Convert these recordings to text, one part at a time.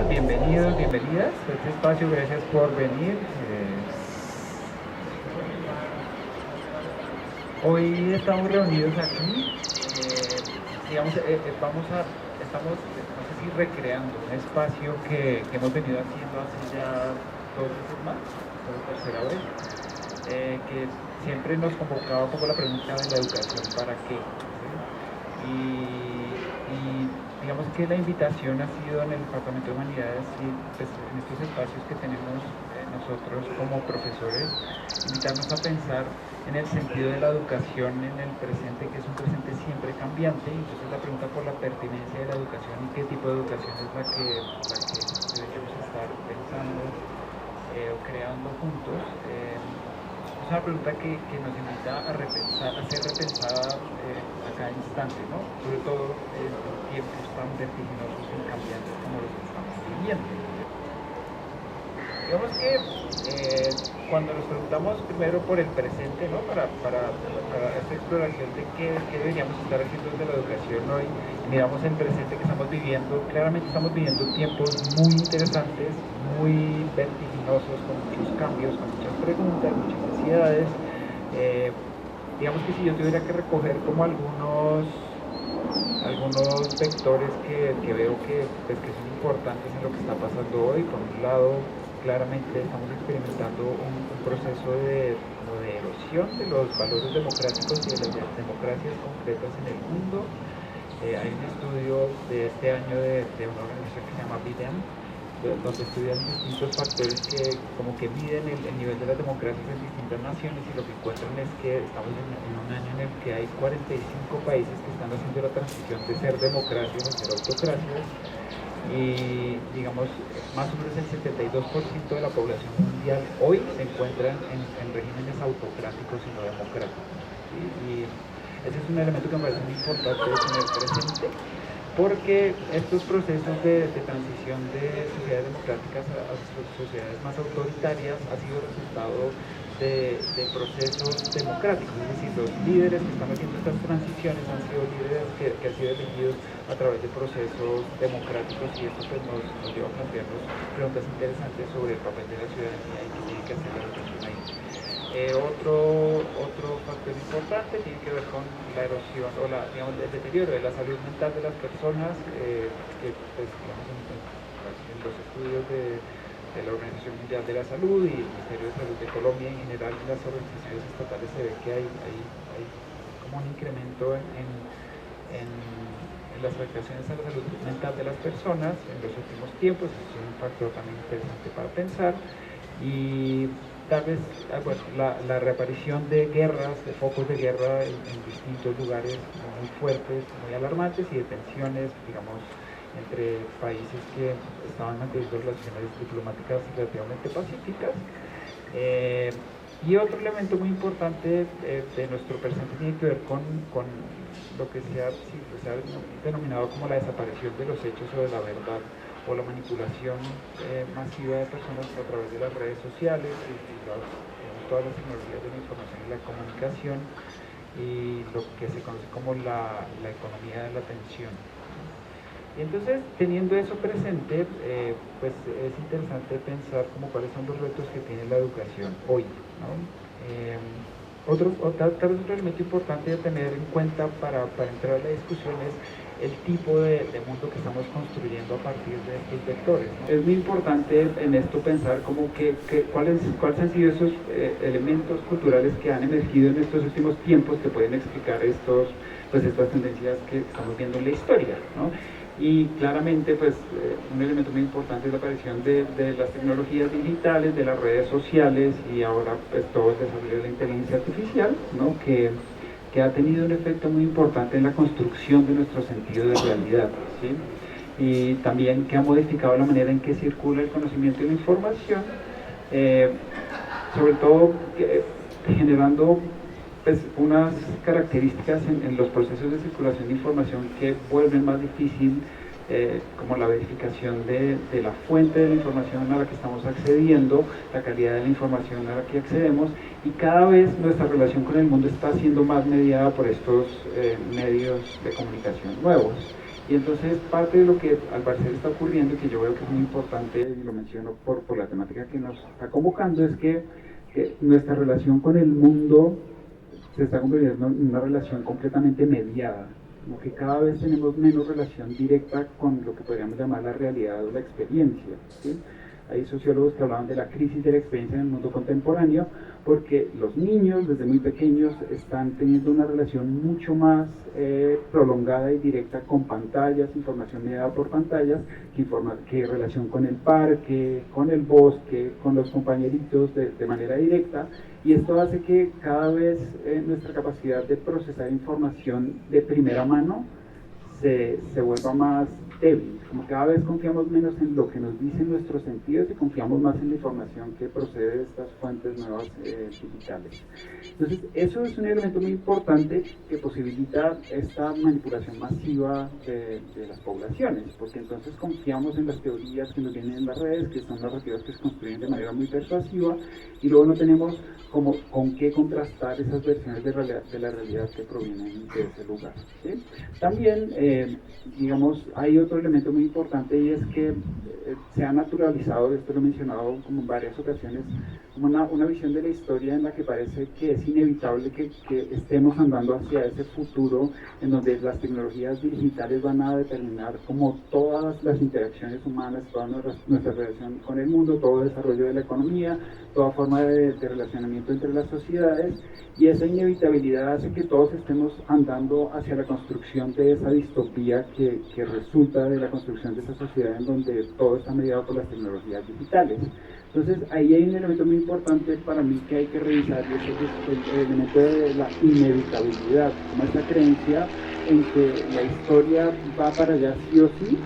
Bienvenidos, bienvenidas a este espacio, gracias por venir. Hoy estamos reunidos aquí, digamos, estamos, no sé si recreando un espacio que hemos venido haciendo hace ya 2 veces más, por tercera vez, que siempre nos convocaba un poco la pregunta de la educación, ¿para qué? ¿Sí? Y digamos que la invitación ha sido en el Departamento de Humanidades y pues, en estos espacios que tenemos nosotros como profesores, invitarnos a pensar en el sentido de la educación en el presente, que es un presente siempre cambiante, y entonces la pregunta por la pertinencia de la educación y qué tipo de educación es la que deberíamos estar pensando o creando juntos. Es una pregunta que nos invita a repensar, a ser repensada a cada instante, ¿no? Sobre todo en tiempos tan vertiginosos y cambiantes como los que estamos viviendo. Digamos que cuando nos preguntamos primero por el presente, ¿no? para esta exploración de qué deberíamos estar haciendo desde la educación hoy, miramos el presente que estamos viviendo, claramente estamos viviendo tiempos muy interesantes, muy vertiginosos, con muchos cambios, con muchas preguntas, muchas ansiedades. Digamos que si yo tuviera que recoger como algunos vectores que veo pues, que son importantes en lo que está pasando hoy. Por un lado, claramente estamos experimentando un proceso como de erosión de los valores democráticos y de las democracias concretas en el mundo. Hay un estudio de este año de una organización que se llama BIDEM, donde estudian distintos factores que como que miden el nivel de las democracias en distintas naciones, y lo que encuentran es que estamos en un año en el que hay 45 países que están haciendo la transición de ser democracias a ser autocracias, y digamos más o menos el 72% de la población mundial hoy se encuentra en regímenes autocráticos y no democráticos. ¿Sí? Y ese es un elemento que me parece muy importante de tener presente, porque estos procesos de transición de sociedades democráticas a sociedades más autoritarias ha sido resultado de procesos democráticos, es decir, los líderes que están haciendo estas transiciones han sido líderes que han sido elegidos a través de procesos democráticos, y esto pues, nos lleva a plantearnos preguntas interesantes sobre el papel de la ciudadanía y qué tiene que hacer la educación ahí. Otro factor importante tiene que ver con la erosión o digamos, el deterioro de la salud mental de las personas, que pues, digamos, en los estudios de la Organización Mundial de la Salud y el Ministerio de Salud de Colombia, en general en las organizaciones estatales, se ve que hay como un incremento en las afectaciones a la salud mental de las personas en los últimos tiempos. Es un factor también interesante para pensar. Y tal vez bueno, la reaparición de guerras, de focos de guerra en distintos lugares muy fuertes, muy alarmantes, y de tensiones, digamos, entre países que estaban manteniendo relaciones diplomáticas relativamente pacíficas. Y otro elemento muy importante de nuestro presente tiene que ver con lo que se ha denominado como la desaparición de los hechos o de la verdad, o la manipulación masiva de personas a través de las redes sociales y todas las tecnologías de la información y la comunicación, y lo que se conoce como la economía de la atención. Y entonces, teniendo eso presente, pues es interesante pensar como cuáles son los retos que tiene la educación hoy, ¿no? Tal vez otro elemento importante de tener en cuenta para entrar a la discusión es el tipo de mundo que estamos construyendo a partir de estos vectores, ¿no? Es muy importante en esto pensar como cuáles han sido esos elementos culturales que han emergido en estos últimos tiempos que pueden explicar estas tendencias que estamos viendo en la historia, ¿no? Y claramente pues un elemento muy importante es la aparición de las tecnologías digitales, de las redes sociales, y ahora pues todo el desarrollo de la inteligencia artificial, ¿no? que ha tenido un efecto muy importante en la construcción de nuestro sentido de realidad, ¿sí? Y también que ha modificado la manera en que circula el conocimiento y la información, sobre todo generando pues, unas características en los procesos de circulación de información que vuelven más difícil, como la verificación de la fuente de la información a la que estamos accediendo, la calidad de la información a la que accedemos, y cada vez nuestra relación con el mundo está siendo más mediada por estos medios de comunicación nuevos. Y entonces parte de lo que al parecer está ocurriendo, y que yo veo que es muy importante, y lo menciono por la temática que nos está convocando, es que nuestra relación con el mundo se está convirtiendo en una relación completamente mediada, como que cada vez tenemos menos relación directa con lo que podríamos llamar la realidad o la experiencia, ¿sí? Hay sociólogos que hablaban de la crisis de la experiencia en el mundo contemporáneo, porque los niños desde muy pequeños están teniendo una relación mucho más prolongada y directa con pantallas, información mediada por pantallas, que relación con el parque, con el bosque, con los compañeritos de manera directa, y esto hace que cada vez nuestra capacidad de procesar información de primera mano se vuelva más débil, como cada vez confiamos menos en lo que nos dicen nuestros sentidos y confiamos más en la información que procede de estas fuentes nuevas digitales. Entonces, eso es un elemento muy importante que posibilita esta manipulación masiva de las poblaciones, porque entonces confiamos en las teorías que nos vienen en las redes, que son narrativas que se construyen de manera muy persuasiva, y luego no tenemos como con qué contrastar esas versiones de la realidad que provienen de ese lugar, ¿sí? También, digamos, hay otro elemento muy importante, y es que se ha naturalizado, esto lo he mencionado como en varias ocasiones, como una visión de la historia en la que parece que es inevitable que estemos andando hacia ese futuro en donde las tecnologías digitales van a determinar como todas las interacciones humanas, toda nuestra relación con el mundo, todo el desarrollo de la economía, toda forma de relacionamiento entre las sociedades, y esa inevitabilidad hace que todos estemos andando hacia la construcción de esa distopía que resulta de la construcción de esa sociedad en donde todo está mediado por las tecnologías digitales. Entonces ahí hay un elemento muy importante para mí que hay que revisar, y es el elemento de la inevitabilidad, como esa creencia en que la historia va para allá sí o sí,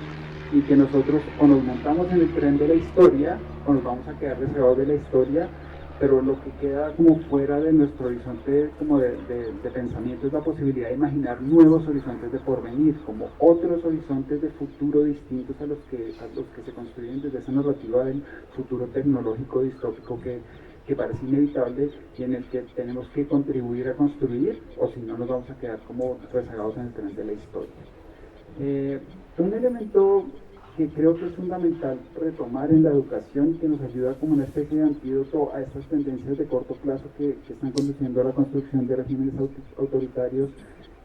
y que nosotros o nos montamos en el tren de la historia o nos vamos a quedar rezagados de la historia, pero lo que queda como fuera de nuestro horizonte como de pensamiento es la posibilidad de imaginar nuevos horizontes de porvenir, como otros horizontes de futuro distintos a los que se construyen desde esa narrativa del futuro tecnológico distópico que parece inevitable y en el que tenemos que contribuir a construir, o si no nos vamos a quedar como rezagados en el tren de la historia. Un elemento que creo que es fundamental retomar en la educación, que nos ayuda como una especie de antídoto a estas tendencias de corto plazo que están conduciendo a la construcción de regímenes autoritarios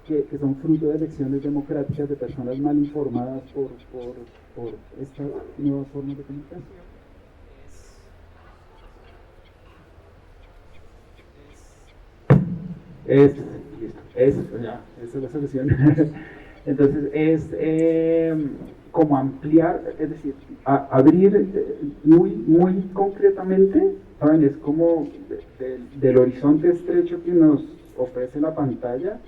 que son fruto de elecciones democráticas de personas mal informadas por estas nuevas formas de comunicación. Esa es la solución. Entonces es como ampliar, es decir, abrir muy concretamente, ¿saben? Es como del horizonte estrecho que nos ofrece la pantalla,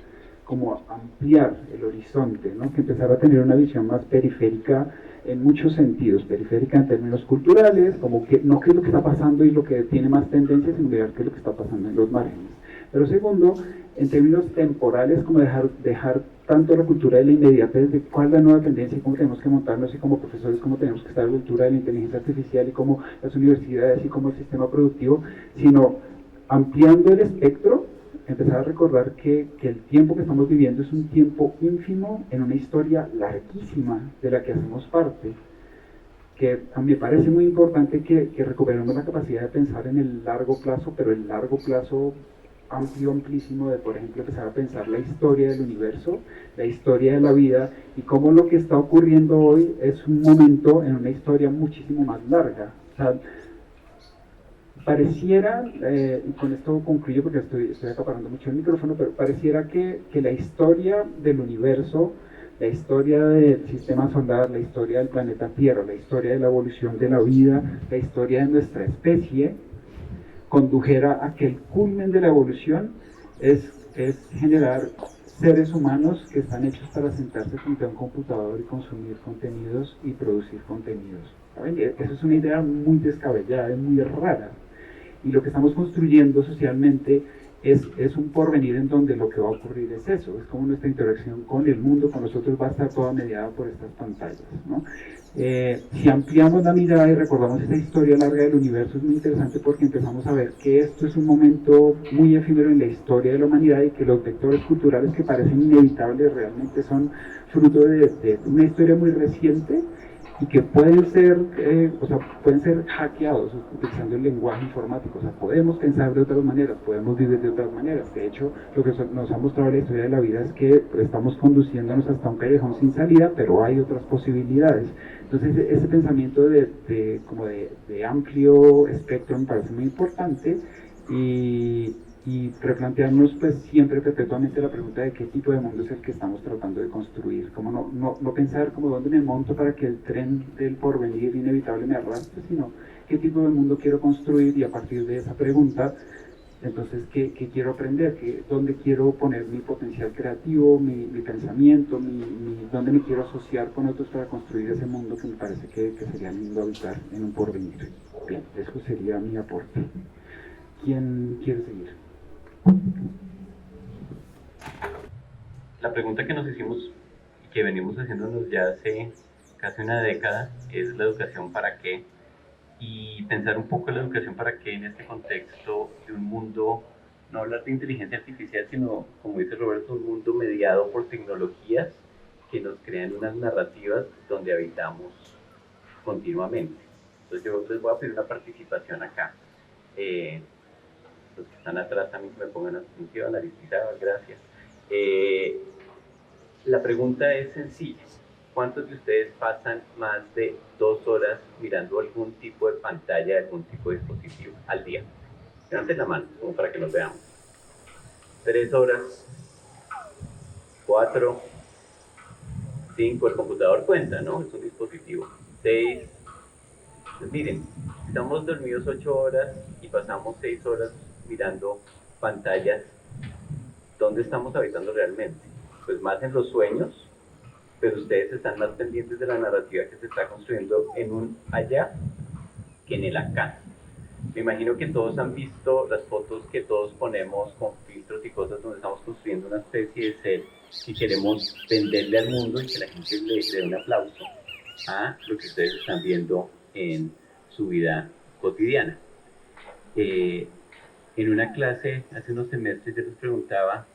como ampliar el horizonte, ¿no? Que empezar a tener una visión más periférica en muchos sentidos, periférica en términos culturales, como que no qué es lo que está pasando y lo que tiene más tendencia, sino mirar qué es lo que está pasando en los márgenes. Pero segundo, en términos temporales, como dejar tanto la cultura de la inmediatez, de cuál es la nueva tendencia y cómo tenemos que montarnos, y como profesores cómo tenemos que estar a la altura de la inteligencia artificial y cómo las universidades y cómo el sistema productivo, sino ampliando el espectro, empezar a recordar que el tiempo que estamos viviendo es un tiempo ínfimo en una historia larguísima de la que hacemos parte, que a mí me parece muy importante que recuperemos la capacidad de pensar en el largo plazo, pero el largo plazo amplísimo, de por ejemplo empezar a pensar la historia del universo, la historia de la vida, y cómo lo que está ocurriendo hoy es un momento en una historia muchísimo más larga. O sea, pareciera, y con esto concluyo porque estoy acaparando mucho el micrófono, pero pareciera que la historia del universo, la historia del sistema solar, la historia del planeta Tierra, la historia de la evolución de la vida, la historia de nuestra especie, condujera a que el culmen de la evolución es generar seres humanos que están hechos para sentarse frente a un computador y consumir contenidos y producir contenidos. ¿Saben? Esa es una idea muy descabellada, es muy rara. Y lo que estamos construyendo socialmente es un porvenir en donde lo que va a ocurrir es eso, es como nuestra interacción con el mundo, con nosotros, va a estar toda mediada por estas pantallas, ¿no? Si ampliamos la mirada y recordamos esta historia larga del universo, es muy interesante porque empezamos a ver que esto es un momento muy efímero en la historia de la humanidad y que los vectores culturales que parecen inevitables realmente son fruto de una historia muy reciente y que pueden ser, pueden ser hackeados utilizando el lenguaje informático. O sea, podemos pensar de otras maneras, podemos vivir de otras maneras. De hecho, lo que nos ha mostrado la historia de la vida es que estamos conduciéndonos hasta un callejón sin salida, pero hay otras posibilidades. Entonces, ese pensamiento de amplio espectro me parece muy importante y replantearnos pues siempre perpetuamente la pregunta de qué tipo de mundo es el que estamos tratando de construir, como no pensar como dónde me monto para que el tren del porvenir inevitable me arrastre, sino qué tipo de mundo quiero construir y a partir de esa pregunta, entonces qué quiero aprender, dónde quiero poner mi potencial creativo, mi pensamiento, dónde me quiero asociar con otros para construir ese mundo que me parece que sería lindo habitar en un porvenir. Bien, eso sería mi aporte. ¿Quién quiere seguir? La pregunta que nos hicimos y que venimos haciéndonos ya hace casi una década es la educación para qué, y pensar un poco en la educación para qué en este contexto de un mundo, no hablar de inteligencia artificial, sino, como dice Roberto, un mundo mediado por tecnologías que nos crean unas narrativas donde habitamos continuamente. Entonces yo les voy a pedir una participación acá. Los que están atrás también que me pongan atención, Aristida, gracias. La pregunta es sencilla. ¿Cuántos de ustedes pasan más de 2 horas mirando algún tipo de pantalla, algún tipo de dispositivo al día? Levanten la mano, como para que nos veamos. 3 horas, 4, 5, el computador cuenta, ¿no? Es un dispositivo. 6, pues miren, estamos dormidos 8 horas y pasamos 6 horas mirando pantallas. ¿Dónde estamos habitando realmente? Pues más en los sueños, pero ustedes están más pendientes de la narrativa que se está construyendo en un allá que en el acá. Me imagino que todos han visto las fotos que todos ponemos con filtros y cosas donde estamos construyendo una especie de ser y queremos venderle al mundo y que la gente le dé un aplauso a lo que ustedes están viendo en su vida cotidiana. En una clase hace unos semestres yo les preguntaba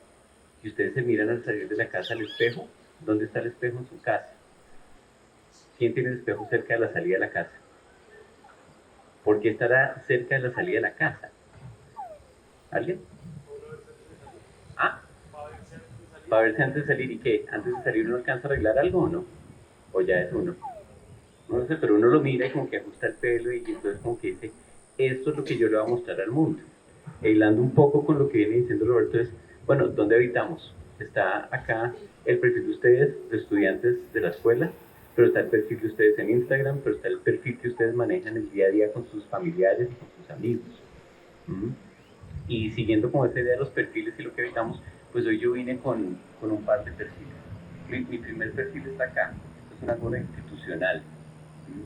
si ustedes se miran al salir de la casa al espejo, ¿dónde está el espejo en su casa? ¿Quién tiene el espejo cerca de la salida de la casa? ¿Por qué estará cerca de la salida de la casa? ¿Alguien? Ah, para verse antes de salir. ¿Y qué? ¿Antes de salir uno alcanza a arreglar algo o no? ¿O ya es uno? No sé, pero uno lo mira y como que ajusta el pelo y entonces como que dice, esto es lo que yo le voy a mostrar al mundo. E hilando un poco con lo que viene diciendo Roberto es, bueno, ¿dónde habitamos? Está acá el perfil de ustedes, de estudiantes de la escuela, pero está el perfil de ustedes en Instagram, pero está el perfil que ustedes manejan el día a día con sus familiares y con sus amigos. Y siguiendo con esa idea de los perfiles y lo que habitamos, pues hoy yo vine con un par de perfiles. Mi primer perfil está acá, es una gorra institucional.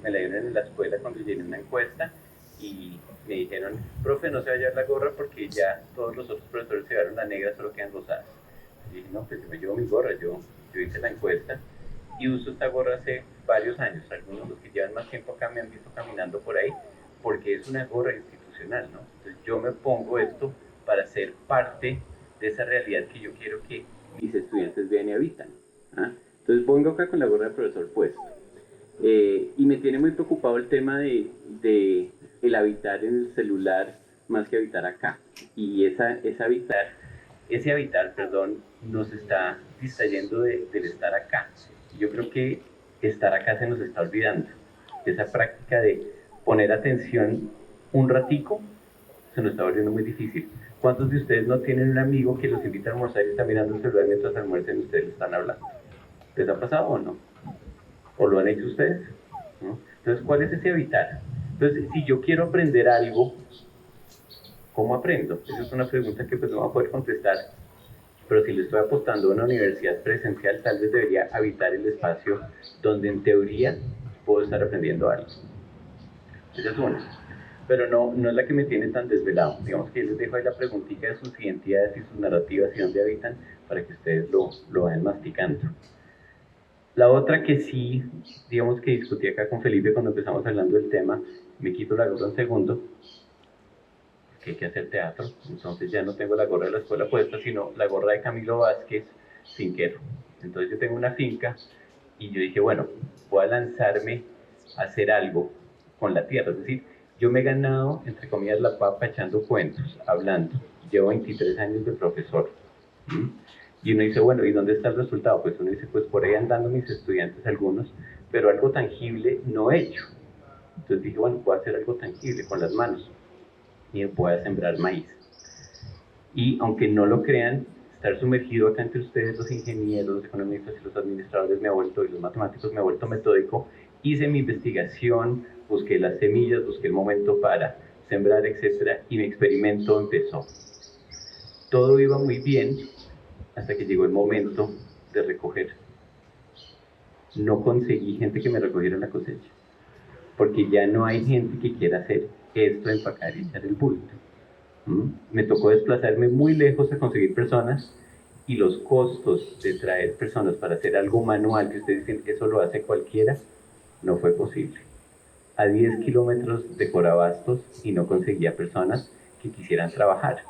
Me la dieron en la escuela cuando llené una encuesta y me dijeron, profe, no se va a llevar la gorra porque ya todos los otros profesores se llevaron la negra, solo quedan rosadas. Y dije, no, pues yo me llevo mi gorra, yo hice la encuesta y uso esta gorra hace varios años. Algunos de los que llevan más tiempo acá me han visto caminando por ahí porque es una gorra institucional, ¿no? Entonces yo me pongo esto para ser parte de esa realidad que yo quiero que mis estudiantes vean y habitan. ¿Ah? Entonces vengo acá con la gorra del profesor puesto. Y me tiene muy preocupado el tema de el habitar en el celular más que habitar acá. Y ese habitar, perdón, nos está distrayendo del estar acá. Yo creo que estar acá se nos está olvidando. Esa práctica de poner atención un ratico se nos está volviendo muy difícil. ¿Cuántos de ustedes no tienen un amigo que los invita a almorzar y está mirando el celular mientras almuerzan y ustedes están hablando? ¿Les ha pasado o no? ¿O lo han hecho ustedes? ¿No? Entonces, ¿cuál es ese habitar? Entonces, si yo quiero aprender algo, ¿cómo aprendo? Esa es una pregunta que pues no va a poder contestar, pero si le estoy apostando a una universidad presencial, tal vez debería habitar el espacio donde en teoría puedo estar aprendiendo algo. Esa es una. pero no es la que me tiene tan desvelado. Digamos que yo les dejo ahí la preguntita de sus identidades y sus narrativas y dónde habitan para que ustedes lo vayan masticando. La otra que sí, digamos que discutí acá con Felipe cuando empezamos hablando del tema, me quito la gorra un segundo, que hay que hacer teatro, entonces ya no tengo la gorra de la escuela puesta, sino la gorra de Camilo Vázquez, finquero. Entonces yo tengo una finca y yo dije, bueno, voy a lanzarme a hacer algo con la tierra, es decir, yo me he ganado, entre comillas, la papa echando cuentos, hablando. Llevo 23 años de profesor. Y uno dice, bueno, ¿y dónde está el resultado? Pues uno dice, pues por ahí andando mis estudiantes algunos, pero algo tangible no he hecho. Entonces dije, bueno, puedo hacer algo tangible con las manos y voy a sembrar maíz. Y aunque no lo crean, estar sumergido acá entre ustedes, los ingenieros, los economistas y los administradores, y los matemáticos, me ha vuelto metódico. Hice mi investigación, busqué las semillas, busqué el momento para sembrar, etc. Y mi experimento empezó. Todo iba muy bien hasta que llegó el momento de recoger. No conseguí gente que me recogiera la cosecha, porque ya no hay gente que quiera hacer esto, empacar y echar el bulto. Me tocó desplazarme muy lejos a conseguir personas y los costos de traer personas para hacer algo manual, que ustedes dicen que eso lo hace cualquiera, no fue posible. A 10 kilómetros de Corabastos y no conseguía personas que quisieran trabajar.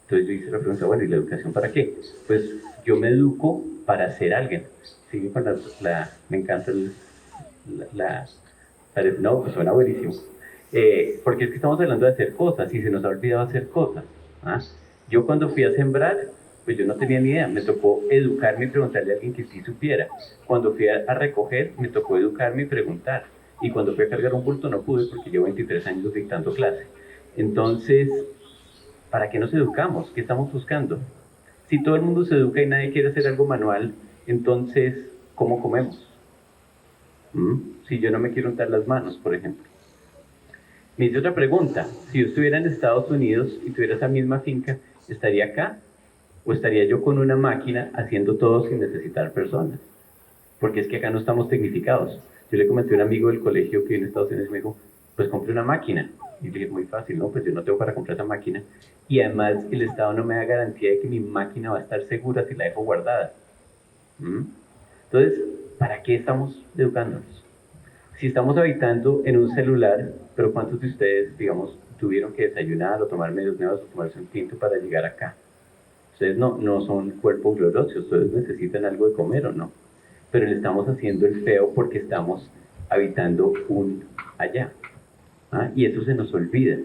Entonces yo hice la pregunta, bueno, ¿y la educación para qué? Pues yo me educo para ser alguien. Sigue con me encanta no, pues suena buenísimo. Porque es que estamos hablando de hacer cosas y se nos ha olvidado hacer cosas. ¿Ah? Yo cuando fui a sembrar, pues yo no tenía ni idea, me tocó educarme y preguntarle a alguien que sí supiera. Cuando fui a recoger, me tocó educarme y preguntar. Y cuando fui a cargar un bulto no pude porque llevo 23 años dictando clase. Entonces, ¿para qué nos educamos? ¿Qué estamos buscando? Si todo el mundo se educa y nadie quiere hacer algo manual, entonces, ¿cómo comemos? Si yo no me quiero untar las manos, por ejemplo. Me hice otra pregunta. Si yo estuviera en Estados Unidos y tuviera esa misma finca, ¿estaría acá? ¿O estaría yo con una máquina haciendo todo sin necesitar personas? Porque es que acá no estamos tecnificados. Yo le comenté a un amigo del colegio que vive en Estados Unidos y me dijo, pues compre una máquina. Y le dije, muy fácil, ¿no? Pues yo no tengo para comprar esa máquina. Y además el Estado no me da garantía de que mi máquina va a estar segura si la dejo guardada. Entonces, ¿para qué estamos educándonos? Si estamos habitando en un celular, pero ¿cuántos de ustedes, digamos, tuvieron que desayunar o tomar medios nuevos o tomarse un tinto para llegar acá? Ustedes no son cuerpos gloriosos, ustedes necesitan algo de comer o no. Pero le estamos haciendo el feo porque estamos habitando un allá. Y eso se nos olvida.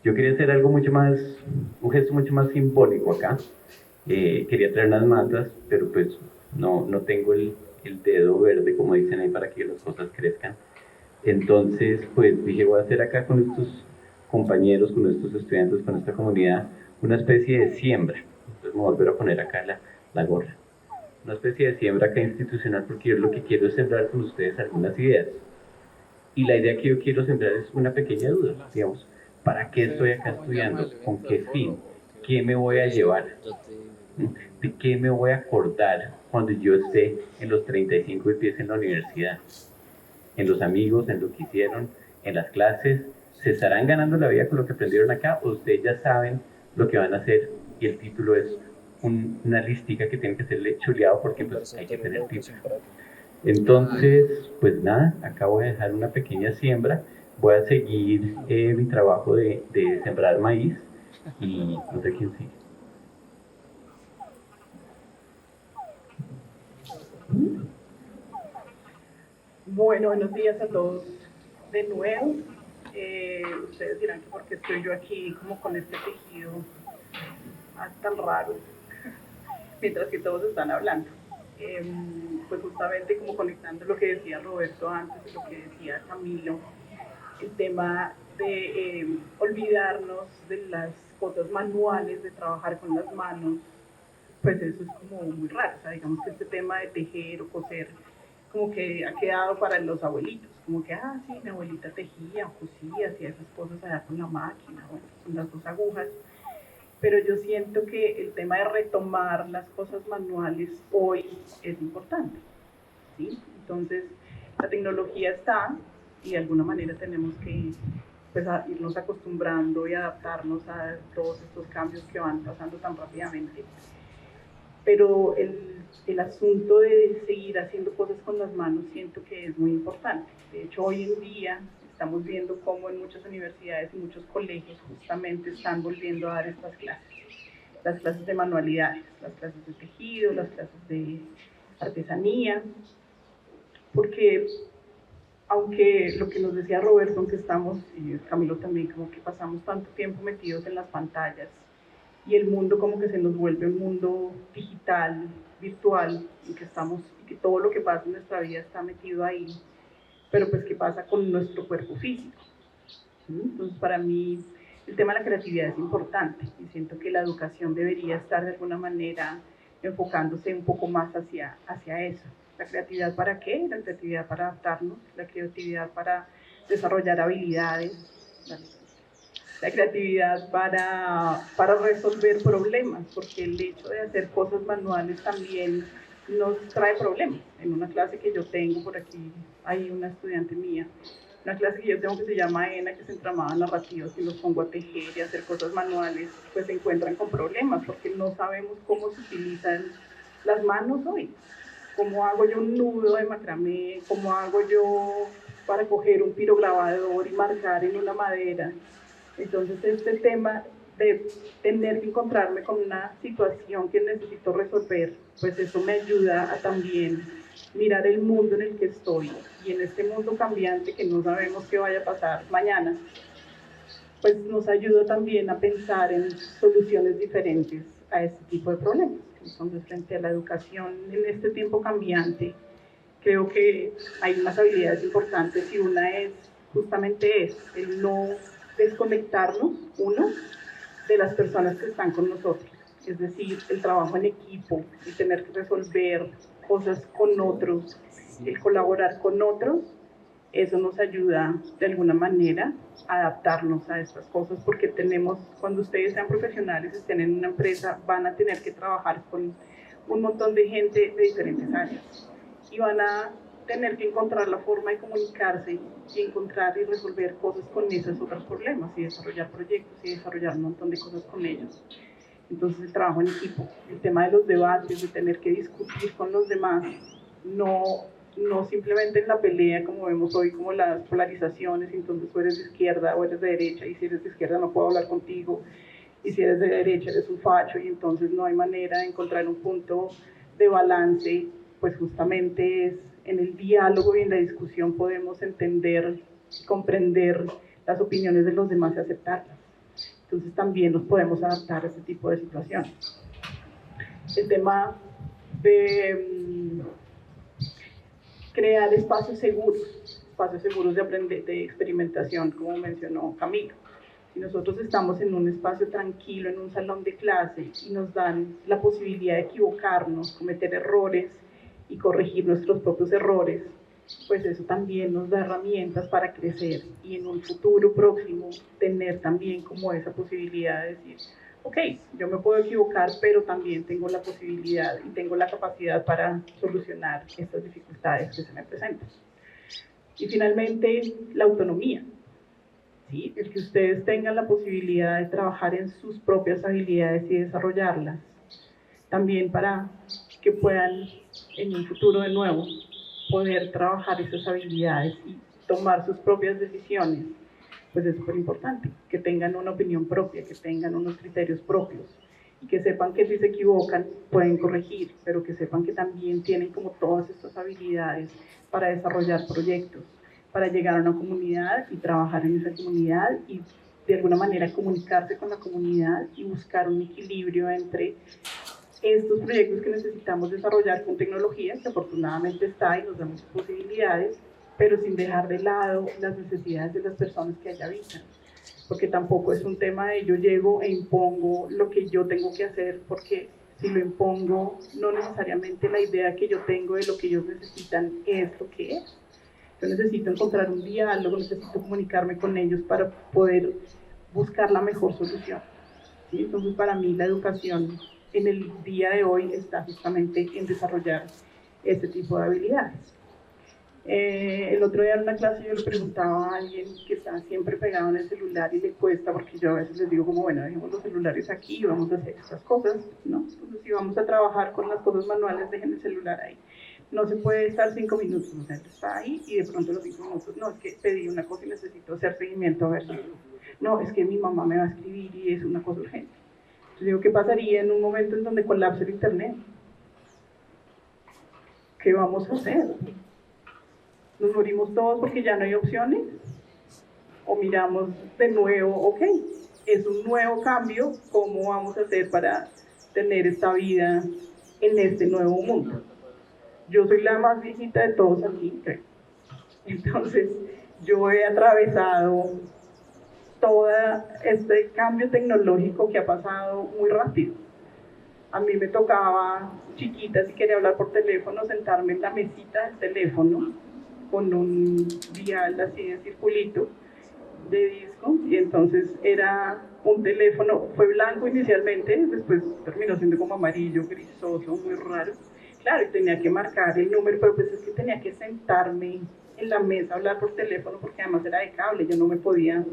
Yo quería hacer algo mucho más, un gesto mucho más simbólico acá. Quería traer unas matas, pero pues no tengo el dedo verde, como dicen ahí, para que las cosas crezcan. Entonces, pues dije, voy a hacer acá con estos compañeros, con estos estudiantes, con esta comunidad, una especie de siembra. Entonces me voy a volver a poner acá la gorra. Una especie de siembra acá institucional, porque yo lo que quiero es sembrar con ustedes algunas ideas. Y la idea que yo quiero sembrar es una pequeña duda, digamos, ¿para qué estoy acá estudiando? ¿Con qué fin? ¿Qué me voy a llevar? ¿De qué me voy a acordar cuando yo esté en los 35 y empiece en la universidad? En los amigos, en lo que hicieron, en las clases, ¿se estarán ganando la vida con lo que aprendieron acá? ¿O ustedes ya saben lo que van a hacer y el título es una listica que tiene que serle chuleado porque pues, hay que tener título? Entonces, pues nada, acá voy a dejar una pequeña siembra, voy a seguir mi trabajo de sembrar maíz y no sé quién sigue. Bueno, buenos días a todos de nuevo. Ustedes dirán que porque estoy yo aquí como con este tejido tan raro, mientras que todos están hablando. Pues justamente como conectando lo que decía Roberto antes, lo que decía Camilo, el tema de olvidarnos de las cosas manuales, de trabajar con las manos, pues eso es como muy raro. O sea, digamos que este tema de tejer o coser como que ha quedado para los abuelitos, como que, sí, mi abuelita tejía o cosía, hacía esas cosas allá con la máquina, bueno, con las 2 agujas, pero yo siento que el tema de retomar las cosas manuales hoy es importante, ¿sí? Entonces, la tecnología está, y de alguna manera tenemos que pues, irnos acostumbrando y adaptarnos a todos estos cambios que van pasando tan rápidamente. Pero el asunto de seguir haciendo cosas con las manos siento que es muy importante. De hecho, hoy en día estamos viendo cómo en muchas universidades y muchos colegios justamente están volviendo a dar estas clases. Las clases de manualidades, las clases de tejido, las clases de artesanía, porque aunque lo que nos decía Roberto, aunque estamos, y Camilo también, como que pasamos tanto tiempo metidos en las pantallas y el mundo como que se nos vuelve un mundo digital, virtual, y que todo lo que pasa en nuestra vida está metido ahí, pero pues qué pasa con nuestro cuerpo físico. Entonces para mí el tema de la creatividad es importante y siento que la educación debería estar de alguna manera enfocándose un poco más hacia eso. ¿La creatividad para qué? La creatividad para adaptarnos, la creatividad para desarrollar habilidades, la creatividad para resolver problemas, porque el hecho de hacer cosas manuales también nos trae problemas. En una clase que yo tengo, por aquí hay una estudiante mía, una clase que yo tengo que se llama ENA, que es entramada narrativos, y los pongo a tejer y a hacer cosas manuales, pues se encuentran con problemas, porque no sabemos cómo se utilizan las manos hoy. ¿Cómo hago yo un nudo de macramé? ¿Cómo hago yo para coger un pirograbador y marcar en una madera? Entonces este tema de tener que encontrarme con una situación que necesito resolver, pues eso me ayuda a también mirar el mundo en el que estoy, y en este mundo cambiante que no sabemos qué vaya a pasar mañana, pues nos ayuda también a pensar en soluciones diferentes a este tipo de problemas. Entonces, frente a la educación en este tiempo cambiante, creo que hay unas habilidades importantes, y una es justamente eso, el no desconectarnos, uno, de las personas que están con nosotros. Es decir, el trabajo en equipo, el tener que resolver cosas con otros, el colaborar con otros, eso nos ayuda de alguna manera a adaptarnos a estas cosas, porque cuando ustedes sean profesionales, estén en una empresa, van a tener que trabajar con un montón de gente de diferentes áreas y van a tener que encontrar la forma de comunicarse y encontrar y resolver cosas con esos otros problemas y desarrollar proyectos y desarrollar un montón de cosas con ellos. Entonces el trabajo en equipo, el tema de los debates, de tener que discutir con los demás, no simplemente en la pelea como vemos hoy, como las polarizaciones, entonces tú eres de izquierda o eres de derecha, y si eres de izquierda no puedo hablar contigo, y si eres de derecha eres un facho, y entonces no hay manera de encontrar un punto de balance. Pues justamente es en el diálogo y en la discusión podemos entender y comprender las opiniones de los demás y aceptarlas. Entonces también nos podemos adaptar a este tipo de situaciones. El tema de crear espacios seguros de aprender, de experimentación, como mencionó Camilo. Si nosotros estamos en un espacio tranquilo, en un salón de clase, y nos dan la posibilidad de equivocarnos, cometer errores y corregir nuestros propios errores, pues eso también nos da herramientas para crecer y en un futuro próximo tener también como esa posibilidad de decir, ok, yo me puedo equivocar, pero también tengo la posibilidad y tengo la capacidad para solucionar estas dificultades que se me presentan. Y finalmente, la autonomía. ¿Sí? El que ustedes tengan la posibilidad de trabajar en sus propias habilidades y desarrollarlas, también para que puedan en un futuro de nuevo poder trabajar esas habilidades y tomar sus propias decisiones, pues es súper importante, que tengan una opinión propia, que tengan unos criterios propios, y que sepan que si se equivocan pueden corregir, pero que sepan que también tienen como todas estas habilidades para desarrollar proyectos, para llegar a una comunidad y trabajar en esa comunidad y de alguna manera comunicarse con la comunidad y buscar un equilibrio entre estos proyectos que necesitamos desarrollar con tecnología, que afortunadamente está y nos da muchas posibilidades, pero sin dejar de lado las necesidades de las personas que allá habitan. Porque tampoco es un tema de yo llego e impongo lo que yo tengo que hacer, porque si lo impongo, no necesariamente la idea que yo tengo de lo que ellos necesitan es lo que es. Yo necesito encontrar un diálogo, necesito comunicarme con ellos para poder buscar la mejor solución. ¿Sí? Entonces, para mí, la educación en el día de hoy está justamente en desarrollar este tipo de habilidades. El otro día en una clase yo le preguntaba a alguien que está siempre pegado en el celular y le cuesta, porque yo a veces les digo como, bueno, dejemos los celulares aquí y vamos a hacer estas cosas, ¿no? Entonces si vamos a trabajar con las cosas manuales, dejen el celular ahí. No se puede estar 5 minutos, o sea, está ahí y de pronto los 5 minutos, no, es que pedí una cosa y necesito hacer seguimiento a ver si... No, es que mi mamá me va a escribir y es una cosa urgente. Entonces digo, ¿qué pasaría en un momento en donde colapse el internet? ¿Qué vamos a hacer? ¿Nos morimos todos porque ya no hay opciones? ¿O miramos de nuevo, ok, es un nuevo cambio, ¿cómo vamos a hacer para tener esta vida en este nuevo mundo? Yo soy la más viejita de todos aquí, creo. Entonces, yo he atravesado todo este cambio tecnológico que ha pasado muy rápido. A mí me tocaba, chiquita, si quería hablar por teléfono, sentarme en la mesita del teléfono con un dial así de circulito de disco, y entonces era un teléfono, fue blanco inicialmente, después terminó siendo como amarillo, grisoso, muy raro. Claro, y tenía que marcar el número, pero pues es que tenía que sentarme en la mesa a hablar por teléfono, porque además era de cable, yo no me podía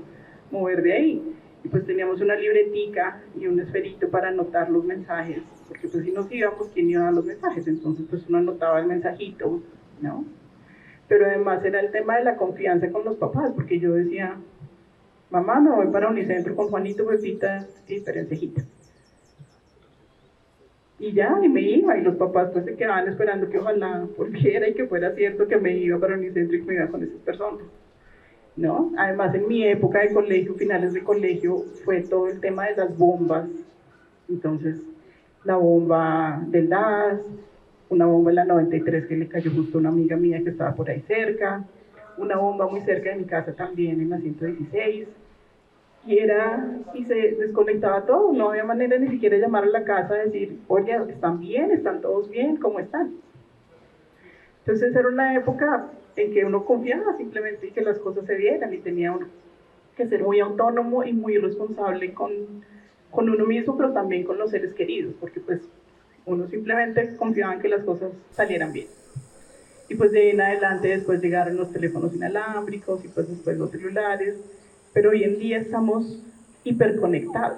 mover de ahí. Y pues teníamos una libretica y un esferito para anotar los mensajes, porque pues si nos íbamos, ¿quién iba a dar los mensajes? Entonces pues uno anotaba el mensajito, ¿no? Pero además era el tema de la confianza con los papás, porque yo decía, mamá, me voy para Unicentro con Juanito, Pepita y Perencejita. Y ya, y me iba, y los papás pues se quedaban esperando que ojalá volviera y que fuera cierto que me iba para Unicentro y que me iba con esas personas, ¿no? Además, en mi época de colegio, finales de colegio, fue todo el tema de las bombas. Entonces, la bomba del DAS, una bomba en la 93 que le cayó justo a una amiga mía que estaba por ahí cerca, una bomba muy cerca de mi casa también en la 116, y se desconectaba todo, no había manera ni siquiera de llamar a la casa y decir, oye, ¿están bien? ¿Están todos bien? ¿Cómo están? Entonces era una época en que uno confiaba simplemente y que las cosas se dieran, y tenía uno que ser muy autónomo y muy responsable con uno mismo, pero también con los seres queridos, porque pues uno simplemente confiaba en que las cosas salieran bien. Y pues de ahí en adelante después llegaron los teléfonos inalámbricos y pues después los celulares, pero hoy en día estamos hiperconectados.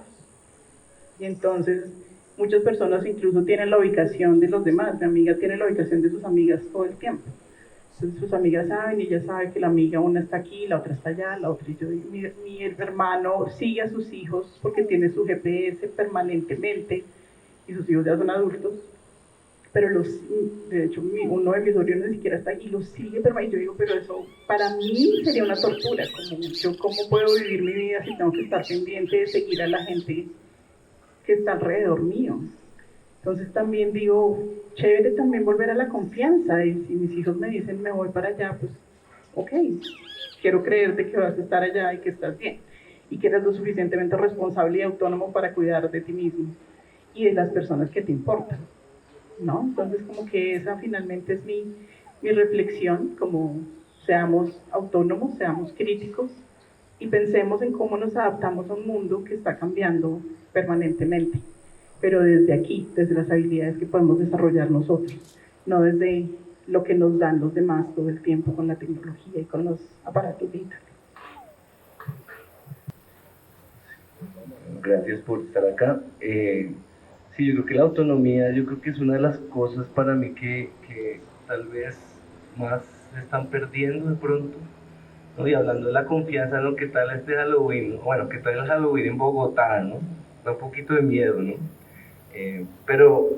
Y entonces muchas personas incluso tienen la ubicación de los demás. Mi amiga tiene la ubicación de sus amigas todo el tiempo. Entonces sus amigas saben, y ella sabe que la amiga una está aquí, la otra está allá, la otra. Y yo, mi hermano sigue a sus hijos porque tiene su GPS permanentemente, y sus hijos ya son adultos, pero de hecho uno de mis sobrinos ni siquiera está aquí, los sigue permanentemente. Yo digo, pero eso para mí sería una tortura, como yo cómo puedo vivir mi vida si tengo que estar pendiente de seguir a la gente que está alrededor mío. Entonces también digo, chévere también volver a la confianza, y si mis hijos me dicen me voy para allá, pues ok, quiero creerte que vas a estar allá y que estás bien, y que eres lo suficientemente responsable y autónomo para cuidar de ti mismo y de las personas que te importan, ¿no? Entonces como que esa finalmente es mi reflexión, como seamos autónomos, seamos críticos y pensemos en cómo nos adaptamos a un mundo que está cambiando permanentemente, pero desde aquí, desde las habilidades que podemos desarrollar nosotros, no desde lo que nos dan los demás todo el tiempo con la tecnología y con los aparatos digitales. Gracias por estar acá. Sí, yo creo que la autonomía, yo creo que es una de las cosas para mí que tal vez más se están perdiendo de pronto, ¿no? Y hablando de la confianza, ¿no? ¿Qué tal este Halloween? Bueno, ¿qué tal el Halloween en Bogotá, no? Da un poquito de miedo, ¿no? Pero,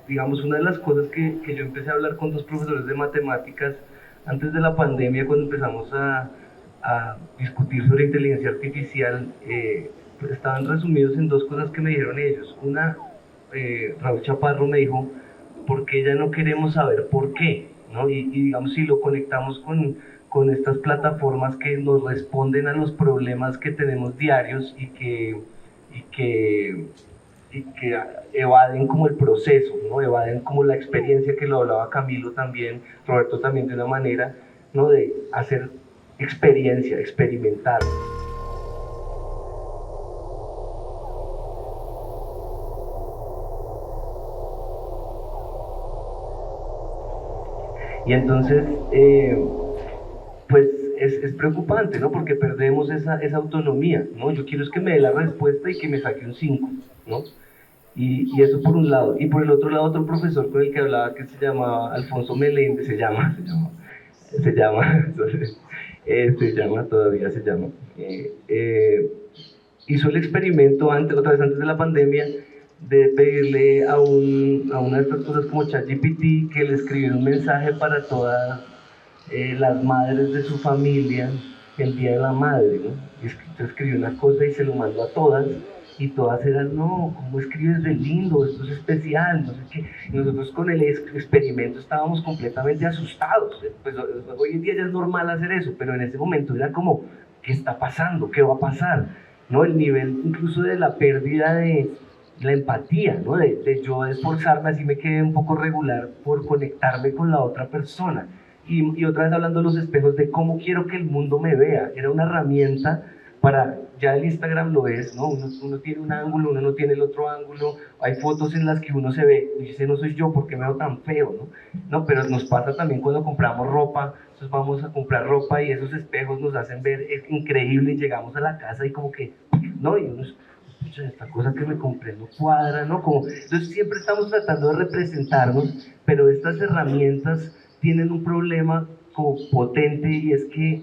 digamos, una de las cosas que yo empecé a hablar con dos profesores de matemáticas antes de la pandemia, cuando empezamos a discutir sobre inteligencia artificial, pues estaban resumidos en dos cosas que me dijeron ellos. Una, Raúl Chaparro me dijo, ¿por qué ya no queremos saber por qué? ¿No? Y digamos, si lo conectamos con estas plataformas que nos responden a los problemas que tenemos diarios y que evaden como el proceso, ¿no? Evaden como la experiencia, que lo hablaba Camilo también, Roberto también, de una manera, ¿no? De hacer experiencia, experimentar. Y entonces, pues es preocupante, ¿no? Porque perdemos esa autonomía, ¿no? Yo quiero es que me dé la respuesta y que me saque un 5, ¿no? Y eso por un lado. Y por el otro lado, otro profesor con el que hablaba que se llamaba Alfonso Meléndez, todavía se llama, hizo el experimento otra vez antes de la pandemia, de pedirle a una de estas cosas como ChatGPT que le escribiera un mensaje para todas las madres de su familia el Día de la Madre, ¿no? Y escribió una cosa y se lo mandó a todas, y todas eran, no, ¿cómo escribes de lindo? Esto es especial, no sé qué. Y nosotros con el experimento estábamos completamente asustados. Pues hoy en día ya es normal hacer eso, pero en ese momento era como, ¿qué está pasando? ¿Qué va a pasar? ¿No? El nivel incluso de la pérdida de la empatía, ¿no? De yo esforzarme, así me quedé un poco regular por conectarme con la otra persona. Y otra vez hablando de los espejos, de cómo quiero que el mundo me vea. Era una herramienta para, ya el Instagram lo es, ¿no? Uno tiene un ángulo, uno no tiene el otro ángulo, hay fotos en las que uno se ve y dice, no soy yo, ¿por qué me veo tan feo? ¿No? Pero nos pasa también cuando compramos ropa, entonces vamos a comprar ropa y esos espejos nos hacen ver, es increíble, y llegamos a la casa y como que, ¿no? Y unos, esta cosa que me compré no cuadra, ¿no? Como, entonces siempre estamos tratando de representarnos, pero estas herramientas tienen un problema como potente, y es que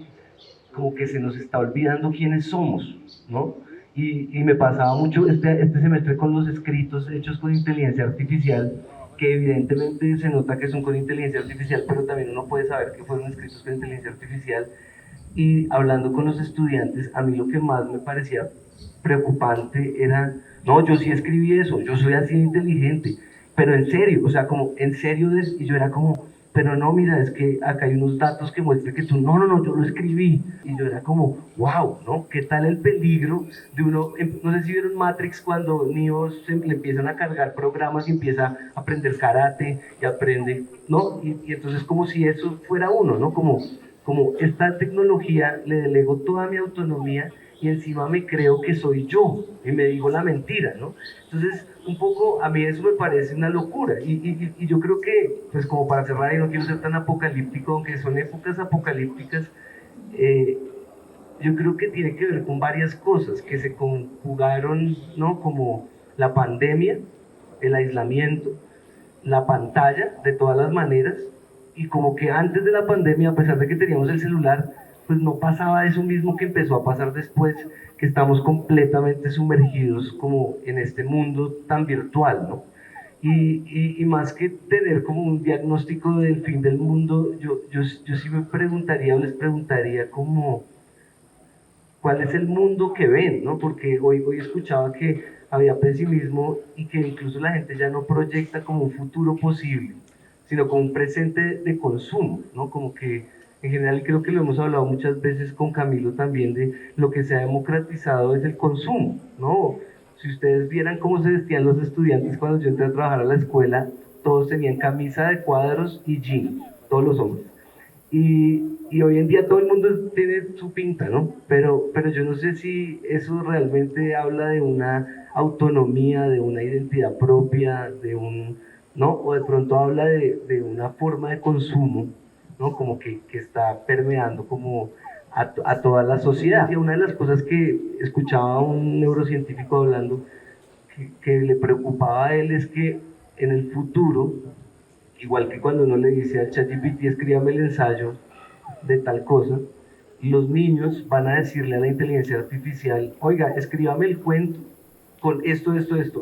como que se nos está olvidando quiénes somos, ¿no? Y me pasaba mucho este semestre con los escritos hechos con inteligencia artificial, que evidentemente se nota que son con inteligencia artificial, pero también uno puede saber que fueron escritos con inteligencia artificial. Y hablando con los estudiantes, a mí lo que más me parecía preocupante era, no, yo sí escribí eso, yo soy así inteligente, pero en serio, o sea, como en serio, y yo era como, pero no, mira, es que acá hay unos datos que muestran que tú, no, yo lo escribí. Y yo era como, wow, ¿no? ¿Qué tal el peligro de uno? No sé si vieron Matrix, cuando Neo le empiezan a cargar programas y empieza a aprender karate y aprende, ¿no? Y entonces como si eso fuera uno, ¿no? Como esta tecnología le delego toda mi autonomía y encima me creo que soy yo y me digo la mentira, ¿no? Entonces, un poco a mí eso me parece una locura, y yo creo que, pues como para cerrar, y no quiero ser tan apocalíptico, aunque son épocas apocalípticas, yo creo que tiene que ver con varias cosas que se conjugaron, ¿no? Como la pandemia, el aislamiento, la pantalla de todas las maneras, y como que antes de la pandemia, a pesar de que teníamos el celular, pues no pasaba eso mismo que empezó a pasar después, que estamos completamente sumergidos como en este mundo tan virtual, ¿no? Y más que tener como un diagnóstico del fin del mundo, yo sí me preguntaría, o les preguntaría como, ¿cuál es el mundo que ven? ¿No? Porque hoy escuchaba que había pesimismo y que incluso la gente ya no proyecta como un futuro posible, sino como un presente de consumo, ¿no? Como que en general, creo que lo hemos hablado muchas veces con Camilo también, de lo que se ha democratizado es el consumo, ¿no? Si ustedes vieran cómo se vestían los estudiantes cuando yo entré a trabajar a la escuela, todos tenían camisa de cuadros y jean, todos los hombres. Y hoy en día todo el mundo tiene su pinta, ¿no? Pero yo no sé si eso realmente habla de una autonomía, de una identidad propia, ¿no? O de pronto habla de una forma de consumo, ¿no? Como que está permeando como a toda la sociedad. Y una de las cosas que escuchaba a un neurocientífico hablando, que le preocupaba a él, es que en el futuro, igual que cuando uno le dice al ChatGPT, escríbame el ensayo de tal cosa, los niños van a decirle a la inteligencia artificial, oiga, escríbame el cuento con esto,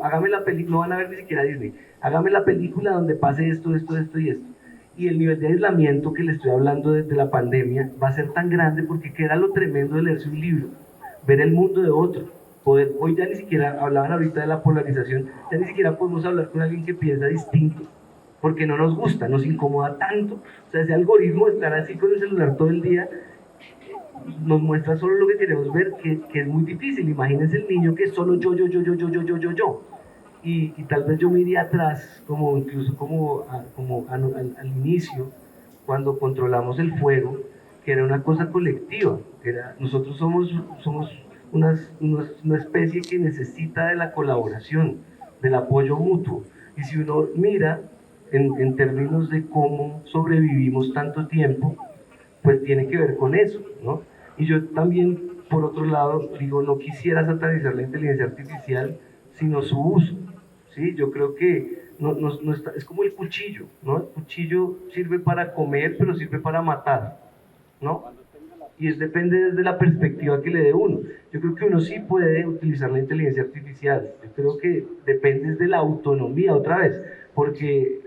hágame la película, no van a ver ni siquiera Disney, hágame la película donde pase esto y esto. Y el nivel de aislamiento que le estoy hablando desde la pandemia va a ser tan grande, porque queda lo tremendo de leerse un libro, ver el mundo de otro, hoy ya ni siquiera, hablaban ahorita de la polarización, ya ni siquiera podemos hablar con alguien que piensa distinto, porque no nos gusta, nos incomoda tanto. O sea, ese algoritmo de estar así con el celular todo el día nos muestra solo lo que queremos ver, que es muy difícil. Imagínense el niño que es solo yo. Y tal vez yo me iría atrás, como incluso al inicio, cuando controlamos el fuego, que era una cosa colectiva. Nosotros somos una especie que necesita de la colaboración, del apoyo mutuo. Y si uno mira, en términos de cómo sobrevivimos tanto tiempo, pues tiene que ver con eso, ¿no? Y yo también, por otro lado, digo, no quisiera satanizar la inteligencia artificial, sino su uso, ¿sí? Yo creo que no está, es como el cuchillo, ¿no? El cuchillo sirve para comer, pero sirve para matar, ¿no? Y depende desde la perspectiva que le dé uno. Yo creo que uno sí puede utilizar la inteligencia artificial. Yo creo que depende de la autonomía otra vez, porque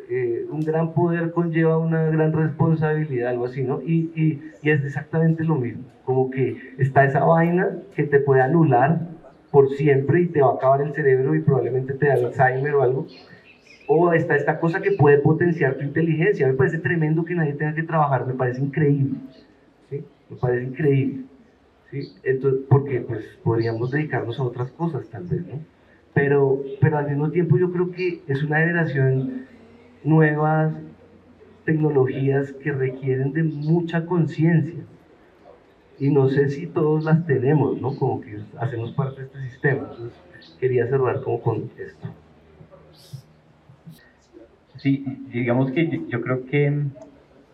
un gran poder conlleva una gran responsabilidad, algo así, ¿no? Y es exactamente lo mismo. Como que está esa vaina que te puede anular por siempre y te va a acabar el cerebro y probablemente te da Alzheimer o algo. O está esta cosa que puede potenciar tu inteligencia. Me parece tremendo que nadie tenga que trabajar, me parece increíble. ¿Sí? Me parece increíble, ¿sí? Entonces, porque pues podríamos dedicarnos a otras cosas tal vez, ¿no? Pero al mismo tiempo yo creo que es una generación nuevas tecnologías que requieren de mucha conciencia y no sé si todos las tenemos, ¿no? Como que hacemos parte de este sistema. Entonces quería cerrar como con esto. Sí, digamos que yo creo que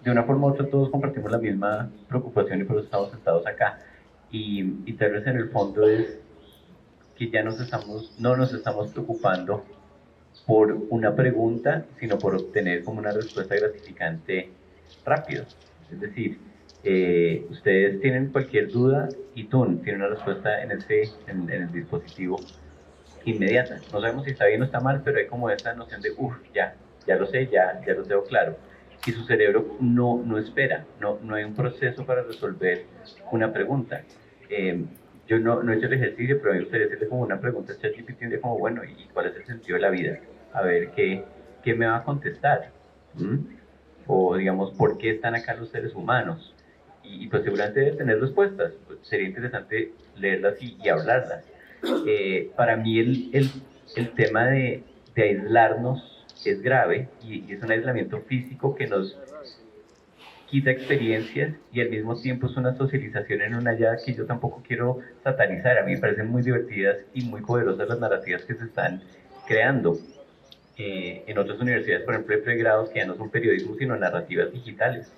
de una forma u otra todos compartimos la misma preocupación y por eso estamos sentados acá. Y tal vez en el fondo es que ya no nos estamos preocupando por una pregunta, sino por obtener como una respuesta gratificante rápido. Es decir, ustedes tienen cualquier duda y tiene una respuesta en el dispositivo inmediata. No sabemos si está bien o está mal, pero hay como esa noción de, ya lo sé, ya lo tengo claro. Y su cerebro no espera, no hay un proceso para resolver una pregunta. Yo no he hecho el ejercicio, pero me gustaría hacerle como una pregunta a ChatGPT de como, bueno, ¿y cuál es el sentido de la vida? A ver, ¿qué me va a contestar? ¿Mm? O digamos, ¿por qué están acá los seres humanos? Y pues seguramente debe tener respuestas. Pues sería interesante leerlas y hablarlas. Para mí el tema de aislarnos es grave y es un aislamiento físico que nos quita experiencias y al mismo tiempo es una socialización en una ya que yo tampoco quiero satanizar. A mí me parecen muy divertidas y muy poderosas las narrativas que se están creando. En otras universidades, por ejemplo, de pregrados que ya no son periodismo, sino narrativas digitales.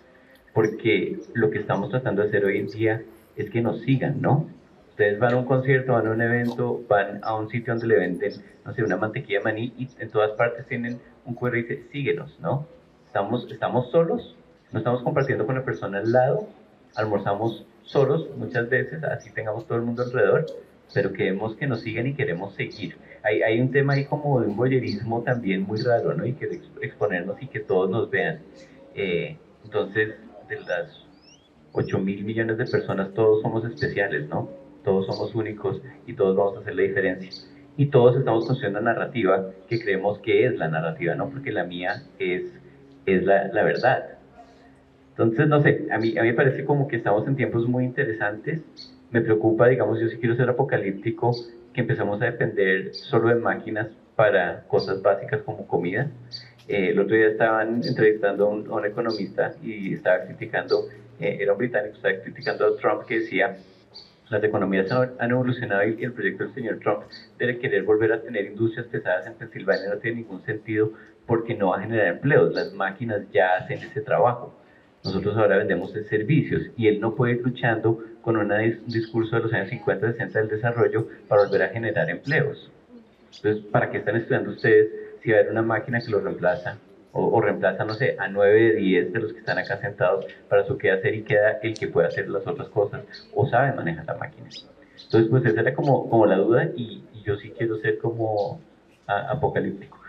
Porque lo que estamos tratando de hacer hoy en día es que nos sigan, ¿no? Ustedes van a un concierto, van a un evento, van a un sitio donde le venden, no sé, una mantequilla de maní y en todas partes tienen un QR y dice, síguenos, ¿no? Estamos solos, no estamos compartiendo con la persona al lado, almorzamos solos muchas veces, así tengamos todo el mundo alrededor, pero queremos que nos sigan y queremos seguir. Hay un tema ahí como de un voyerismo también muy raro, ¿no? Y que exponernos y que todos nos vean. Entonces, de las 8.000 millones de personas, todos somos especiales, ¿no? Todos somos únicos y todos vamos a hacer la diferencia. Y todos estamos construyendo una narrativa que creemos que es la narrativa, ¿no? Porque la mía es la verdad. Entonces, no sé, a mí me parece como que estamos en tiempos muy interesantes. Me preocupa, digamos, yo sí quiero ser apocalíptico, que empezamos a depender solo de máquinas para cosas básicas como comida. El otro día estaban entrevistando a un economista y estaba criticando, era un británico, estaba criticando a Trump que decía, las economías han evolucionado y el proyecto del señor Trump de querer volver a tener industrias pesadas en Pensilvania no tiene ningún sentido porque no va a generar empleos, las máquinas ya hacen ese trabajo. Nosotros ahora vendemos servicios y él no puede ir luchando con un discurso de los años 50, 60 del desarrollo para volver a generar empleos. Entonces, ¿para qué están estudiando ustedes si va a haber una máquina que los reemplaza? O reemplaza, no sé, a 9 de 10 de los que están acá sentados para su quehacer y queda el que puede hacer las otras cosas o sabe manejar la máquina. Entonces, pues esa era como la duda y yo sí quiero ser como apocalíptico.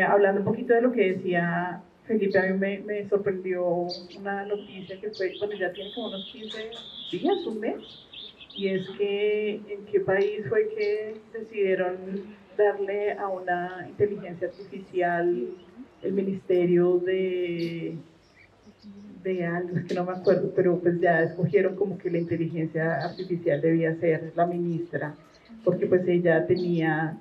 Hablando un poquito de lo que decía Felipe, a mí me sorprendió una noticia que fue, bueno, ya tiene como unos 15 días, un mes, y es que en qué país fue que decidieron darle a una inteligencia artificial el ministerio de algo, es que no me acuerdo, pero pues ya escogieron como que la inteligencia artificial debía ser la ministra, porque pues ella tenía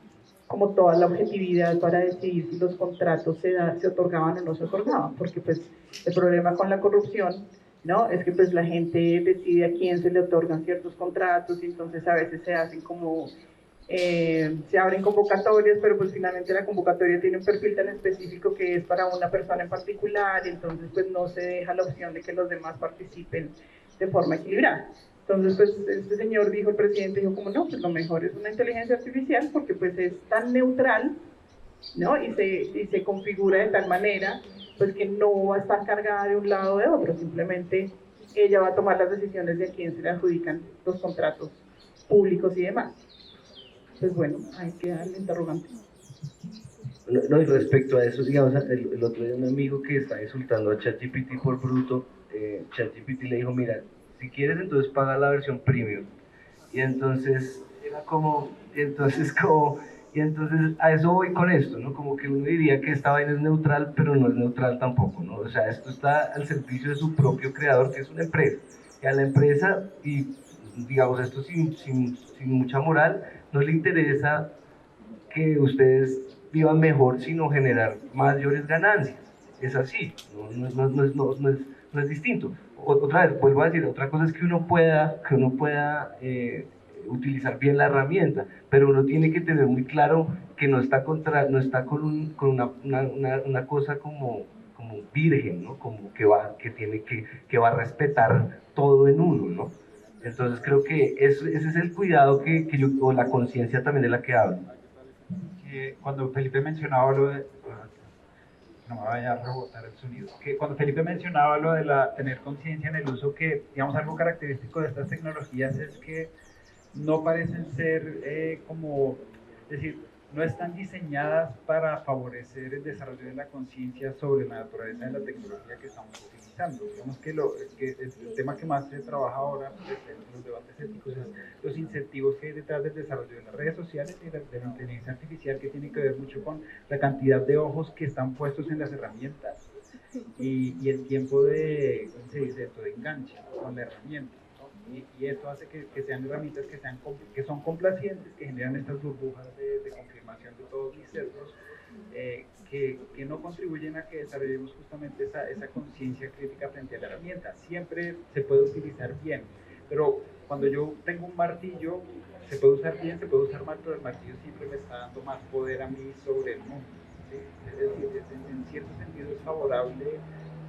como toda la objetividad para decidir si los contratos se otorgaban o no se otorgaban, porque pues el problema con la corrupción, ¿no? Es que pues la gente decide a quién se le otorgan ciertos contratos y entonces a veces se hacen como Se abren convocatorias, pero pues finalmente la convocatoria tiene un perfil tan específico que es para una persona en particular, y entonces pues no se deja la opción de que los demás participen de forma equilibrada. Entonces pues este señor dijo, el presidente dijo como no, pues lo mejor es una inteligencia artificial porque pues es tan neutral, ¿no? Y se configura de tal manera pues que no va a estar cargada de un lado o de otro, simplemente ella va a tomar las decisiones de a quién se le adjudican los contratos públicos y demás. Pues bueno, hay que darle interrogante. No, y respecto a eso, digamos, el otro día un amigo que está insultando a ChatGPT por bruto, ChatGPT le dijo, mira, si quieres entonces paga la versión premium. Y entonces era y entonces a eso voy con esto, ¿no? Como que uno diría que esta vaina es neutral, pero no es neutral tampoco, ¿no? O sea, esto está al servicio de su propio creador, que es una empresa. Y a la empresa, y digamos esto sin mucha moral, no le interesa que ustedes vivan mejor, sino generar mayores ganancias. Es así, no es distinto. Otra vez, vuelvo a decir, otra cosa es que uno pueda utilizar bien la herramienta, pero uno tiene que tener muy claro que no está con una cosa como virgen, ¿no? Como que va a respetar todo en uno, ¿no? Entonces creo que ese es el cuidado que yo, o la conciencia también de la que hablo. Cuando Felipe mencionaba lo de... No me vaya a rebotar el sonido. Que cuando Felipe mencionaba lo de tener conciencia en el uso, que digamos algo característico de estas tecnologías es que no parecen ser es decir, no están diseñadas para favorecer el desarrollo de la conciencia sobre la naturaleza de la tecnología que estamos utilizando. Digamos que el tema que más se trabaja ahora pues, en los debates éticos es los incentivos que hay detrás del desarrollo de las redes sociales y de la inteligencia artificial, que tiene que ver mucho con la cantidad de ojos que están puestos en las herramientas y el tiempo de, ¿cómo se dice esto?, de enganche con la herramienta. Y esto hace que sean herramientas que son complacientes, que generan estas burbujas de confirmación de todos mis sesgos, que no contribuyen a que desarrollemos justamente esa conciencia crítica frente a la herramienta. Siempre se puede utilizar bien, pero cuando yo tengo un martillo, se puede usar bien, se puede usar mal, pero el martillo siempre me está dando más poder a mí sobre el mundo, ¿sí? Es decir, en cierto sentido es favorable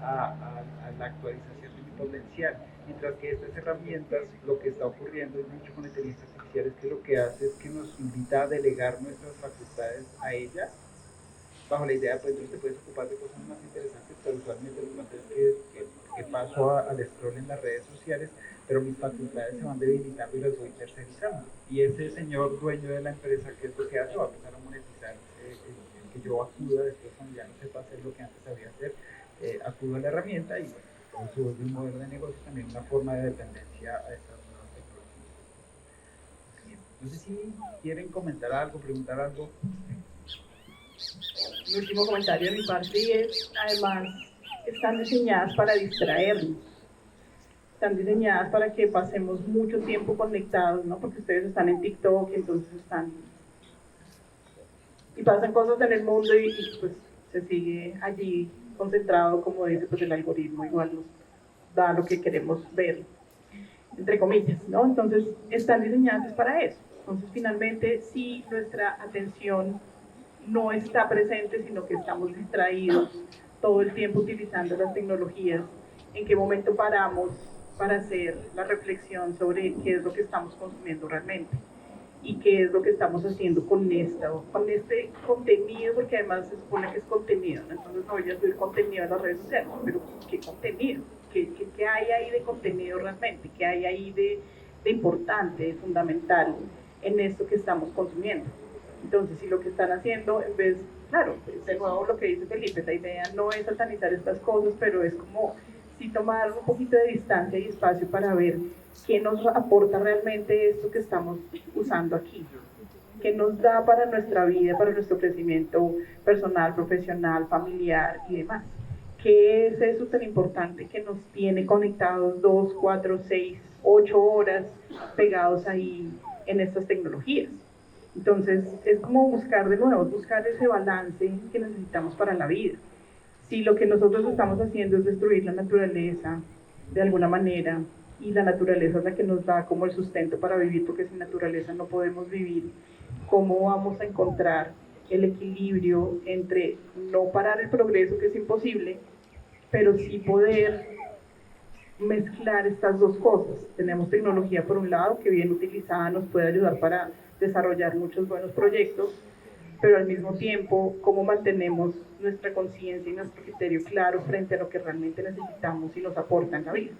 a la actualización de mi potencial. Mientras que estas herramientas, lo que está ocurriendo es mucho con la inteligencia artificial, es que lo que hace es que nos invita a delegar nuestras facultades a ella, bajo la idea, pues entonces te puedes ocupar de cosas más interesantes, pero usualmente lo que pasa es que paso al scroll en las redes sociales, pero mis facultades se van debilitando y las voy tercerizando. Y ese señor dueño de la empresa, ¿qué es lo que hace? Va a empezar a monetizar el que yo acuda después cuando ya no sepa hacer lo que antes sabía hacer, acudo a la herramienta y bueno, eso es un modelo de negocio, también una forma de dependencia a estas nuevas tecnologías. No sé si quieren comentar algo, preguntar algo. Mi último comentario de mi parte es, además, están diseñadas para distraernos. Están diseñadas para que pasemos mucho tiempo conectados, ¿no? Porque ustedes están en TikTok y entonces y pasan cosas en el mundo y pues se sigue allí concentrado, como dice, pues el algoritmo igual nos da lo que queremos ver, entre comillas, ¿no? Entonces están diseñadas para eso. Entonces finalmente si nuestra atención no está presente, sino que estamos distraídos todo el tiempo utilizando las tecnologías, ¿en qué momento paramos para hacer la reflexión sobre qué es lo que estamos consumiendo realmente? Y qué es lo que estamos haciendo con este contenido, porque además se supone que es contenido, ¿no? Entonces no voy a subir contenido en las redes sociales, pero ¿qué contenido? ¿Qué hay ahí de contenido realmente? ¿Qué hay ahí de importante, de fundamental en esto que estamos consumiendo? Entonces, si lo que están haciendo, en vez, claro, de nuevo lo que dice Felipe, la idea no es satanizar estas cosas, pero es como sí tomar un poquito de distancia y espacio para ver qué nos aporta realmente esto que estamos usando aquí, qué nos da para nuestra vida, para nuestro crecimiento personal, profesional, familiar y demás. ¿Qué es eso tan importante que nos tiene conectados 2, 4, 6, 8 horas pegados ahí en estas tecnologías? Entonces es como buscar de nuevo, buscar ese balance que necesitamos para la vida. Si lo que nosotros estamos haciendo es destruir la naturaleza de alguna manera, y la naturaleza es la que nos da como el sustento para vivir, porque sin naturaleza no podemos vivir, cómo vamos a encontrar el equilibrio entre no parar el progreso, que es imposible, pero sí poder mezclar estas dos cosas. Tenemos tecnología por un lado, que bien utilizada nos puede ayudar para desarrollar muchos buenos proyectos, pero al mismo tiempo, cómo mantenemos nuestra conciencia y nuestro criterio claro frente a lo que realmente necesitamos y nos aporta en la vida.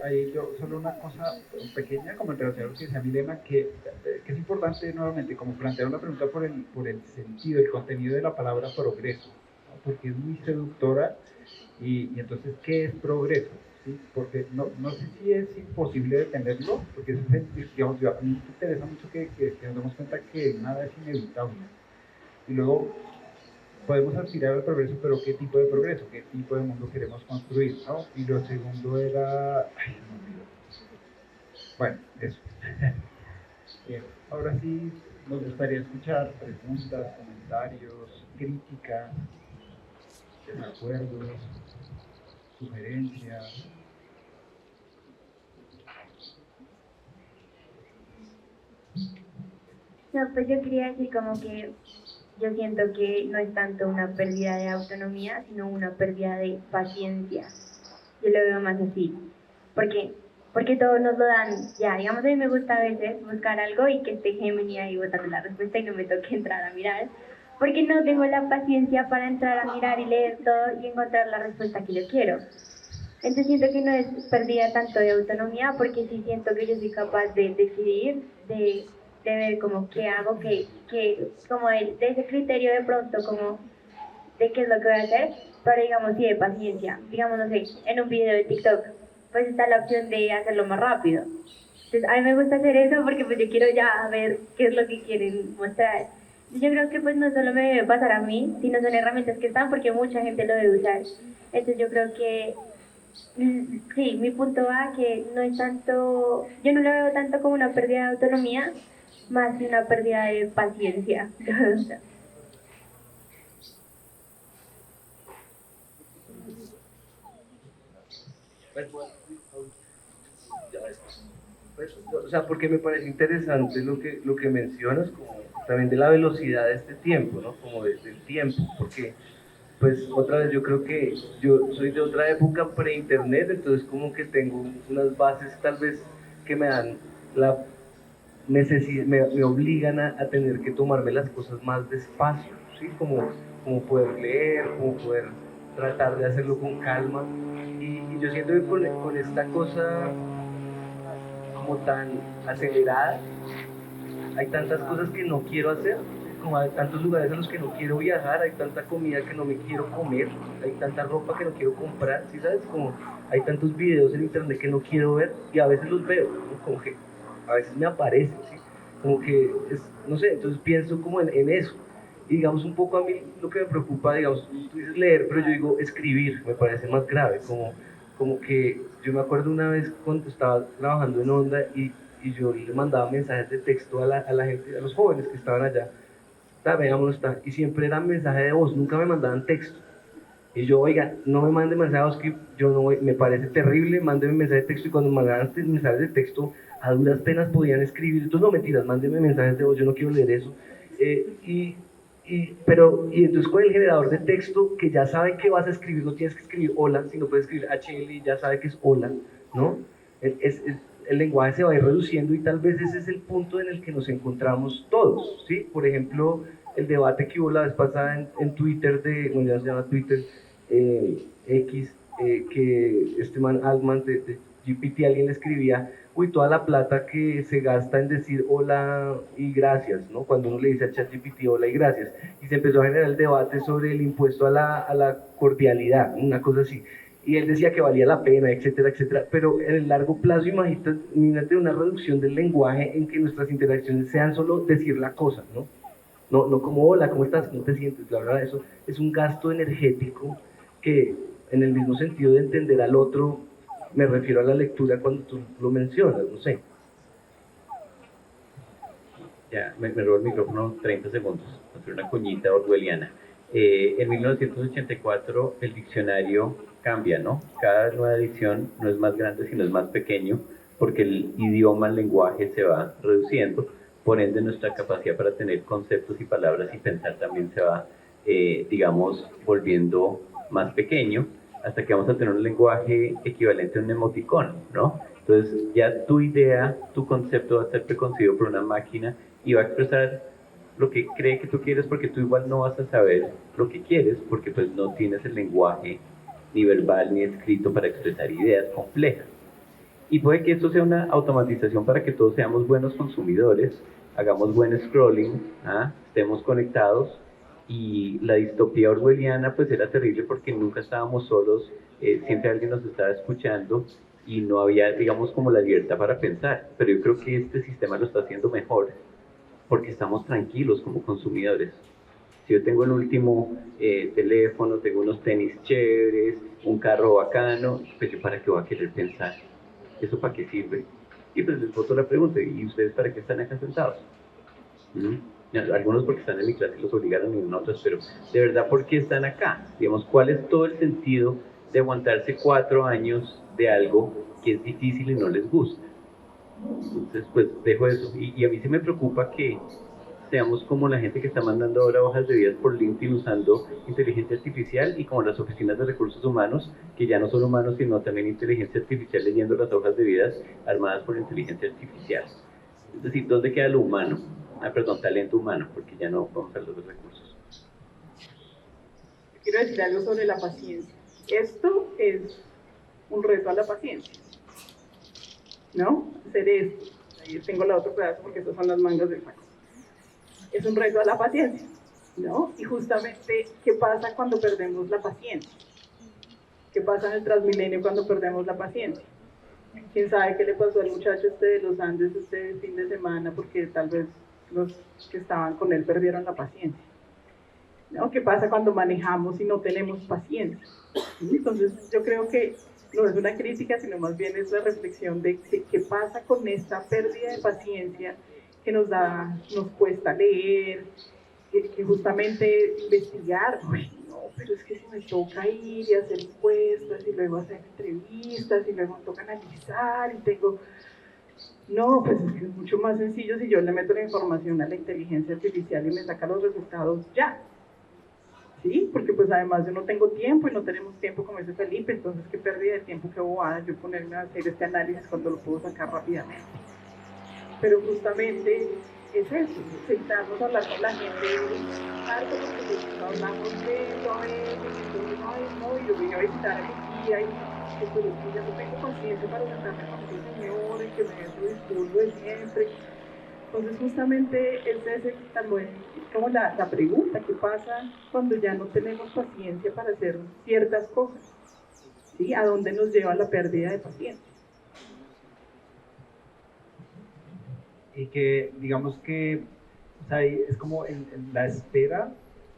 Ahí yo, solo una cosa pequeña, como en relación a lo que decía Milena, que es importante nuevamente, como plantear una pregunta por el sentido, el contenido de la palabra progreso, ¿no? Porque es muy seductora, y entonces, ¿qué es progreso? ¿Sí? Porque no sé si es imposible detenerlo, porque eso es, digamos, a mí me interesa mucho que nos demos cuenta que nada es inevitable. Y luego, podemos aspirar al progreso, pero ¿qué tipo de progreso? ¿Qué tipo de mundo queremos construir? ¿No? Y lo segundo era... Ay, se me olvidó. Bueno, eso. Bien, ahora sí, nos gustaría escuchar preguntas, comentarios, críticas, desacuerdos, sugerencias. No, pues yo quería decir como que yo siento que no es tanto una pérdida de autonomía, sino una pérdida de paciencia. Yo lo veo más así. Porque todos nos lo dan ya. Digamos, a mí me gusta a veces buscar algo y que esté Gemini ahí botando la respuesta y no me toque entrar a mirar. Porque no tengo la paciencia para entrar a mirar y leer todo y encontrar la respuesta que yo quiero. Entonces siento que no es pérdida tanto de autonomía, porque sí siento que yo soy capaz de decidir, de ver como qué hago, como de ese criterio de pronto, como de qué es lo que voy a hacer, pero digamos sí de paciencia. Digamos, no sé, en un video de TikTok, pues está la opción de hacerlo más rápido. Entonces a mí me gusta hacer eso porque pues yo quiero ya ver qué es lo que quieren mostrar. Yo creo que pues no solo me debe pasar a mí, sino son herramientas que están porque mucha gente lo debe usar. Entonces yo creo que sí, mi punto va que no es tanto, yo no lo veo tanto como una pérdida de autonomía, más que una pérdida de paciencia. O sea, porque me parece interesante lo que mencionas, como también de la velocidad de este tiempo, ¿no? Como del tiempo, porque pues otra vez yo creo que yo soy de otra época pre-internet, entonces como que tengo unas bases tal vez que me dan la necesidad, me obligan a tener que tomarme las cosas más despacio, ¿sí? Como poder leer, como poder tratar de hacerlo con calma, y yo siento que con esta cosa como tan acelerada, hay tantas cosas que no quiero hacer, como hay tantos lugares a los que no quiero viajar, hay tanta comida que no me quiero comer, hay tanta ropa que no quiero comprar, ¿sí sabes? Como hay tantos videos en internet que no quiero ver y a veces los veo, ¿no? Como que a veces me aparecen, ¿sí? Como que, no sé, entonces pienso como en eso. Y digamos un poco a mí lo que me preocupa, digamos, tú dices leer, pero yo digo escribir, me parece más grave, como que yo me acuerdo una vez cuando estaba trabajando en Onda y yo le mandaba mensajes de texto a la gente, a los jóvenes que estaban allá, veámonos, y siempre era mensaje de voz, nunca me mandaban texto. Y yo, oiga, no me mande mensaje de voz que yo no voy, me parece terrible, mándeme mensaje de texto, y cuando me mandaban mensajes de texto, a duras penas podían escribir, entonces no mentiras, mándeme mensajes de voz, yo no quiero leer eso. Y entonces con el generador de texto que ya sabe que vas a escribir, no tienes que escribir hola, sino puedes escribir HL, ya sabe que es hola, ¿no? El lenguaje se va a ir reduciendo y tal vez ese es el punto en el que nos encontramos todos, ¿sí? Por ejemplo, el debate que hubo la vez pasada en Twitter, bueno, ya se llama Twitter, X, que este man Altman de GPT, alguien le escribía, uy, toda la plata que se gasta en decir hola y gracias, ¿no? Cuando uno le dice a ChatGPT hola y gracias, y se empezó a generar el debate sobre el impuesto a la cordialidad, una cosa así, y él decía que valía la pena, etcétera, etcétera, pero en el largo plazo imagínate una reducción del lenguaje en que nuestras interacciones sean solo decir la cosa, ¿no? No como hola, ¿cómo estás? ¿Cómo te sientes? La verdad, eso es un gasto energético que en el mismo sentido de entender al otro, me refiero a la lectura cuando tú lo mencionas, no sé. Ya, me robo el micrófono 30 segundos, hacer una cuñita orwelliana. En 1984 el diccionario cambia, ¿no? Cada nueva edición no es más grande, sino es más pequeño, porque el idioma, el lenguaje se va reduciendo, por ende nuestra capacidad para tener conceptos y palabras y pensar también se va, digamos, volviendo más pequeño, hasta que vamos a tener un lenguaje equivalente a un emoticón, ¿no? Entonces ya tu idea, tu concepto va a ser preconcebido por una máquina y va a expresar lo que cree que tú quieres, porque tú igual no vas a saber lo que quieres, porque pues no tienes el lenguaje ni verbal ni escrito para expresar ideas complejas. Y puede que esto sea una automatización para que todos seamos buenos consumidores, hagamos buen scrolling, estemos conectados, y la distopía orwelliana pues era terrible porque nunca estábamos solos, siempre alguien nos estaba escuchando y no había, digamos, como la libertad para pensar. Pero yo creo que este sistema lo está haciendo mejor porque estamos tranquilos como consumidores. Si yo tengo el último teléfono, tengo unos tenis chéveres, un carro bacano, pues yo para qué voy a querer pensar, ¿eso para qué sirve? Y pues les boto la pregunta, ¿y ustedes para qué están acá sentados? Algunos porque están en mi clase y los obligaron y otros, pero de verdad, ¿por qué están acá? Digamos, ¿cuál es todo el sentido de aguantarse 4 años de algo que es difícil y no les gusta? Entonces, pues dejo eso. Y a mí sí me preocupa que seamos como la gente que está mandando ahora hojas de vida por LinkedIn usando inteligencia artificial, y como las oficinas de recursos humanos, que ya no son humanos, sino también inteligencia artificial leyendo las hojas de vida armadas por inteligencia artificial. Es decir, ¿dónde queda lo humano? Perdón, talento humano, porque ya no vamos a hablar de los recursos. Quiero decir algo sobre la paciencia. Esto es un reto a la paciencia, ¿no? Hacer esto. Ahí tengo la otro pedazo porque estas son las mangas del saco. Es un reto a la paciencia, ¿no? Y justamente, ¿qué pasa cuando perdemos la paciencia? ¿Qué pasa en el Transmilenio cuando perdemos la paciencia? ¿Quién sabe qué le pasó al muchacho este de los Andes este fin de semana? Porque tal vez los que estaban con él perdieron la paciencia, ¿no? ¿Qué pasa cuando manejamos y no tenemos paciencia? Entonces, yo creo que no es una crítica, sino más bien es la reflexión de qué pasa con esta pérdida de paciencia que nos cuesta leer, que justamente investigar. Uy, no, pero es que si me toca ir y hacer encuestas y luego hacer entrevistas y luego me toca analizar y tengo... No, pues es que es mucho más sencillo si yo le meto la información a la inteligencia artificial y me saca los resultados ya. ¿Sí? Porque pues además yo no tengo tiempo y no tenemos tiempo, como dice Felipe, entonces qué pérdida de tiempo, qué bobada yo ponerme a hacer este análisis cuando lo puedo sacar rápidamente. Pero justamente es eso, sentarnos a hablar con la gente, harto porque no hablamos de eso a veces, entonces no, y yo vine a visitar a mi tía y pues ya no tengo paciencia para sentarme con ese señor y que me dé su discurso de siempre. Entonces justamente es ese también como la pregunta, ¿qué pasa cuando ya no tenemos paciencia para hacer ciertas cosas? ¿Sí? ¿A dónde nos lleva la pérdida de paciencia? Y que digamos que, o sea, es como en la espera,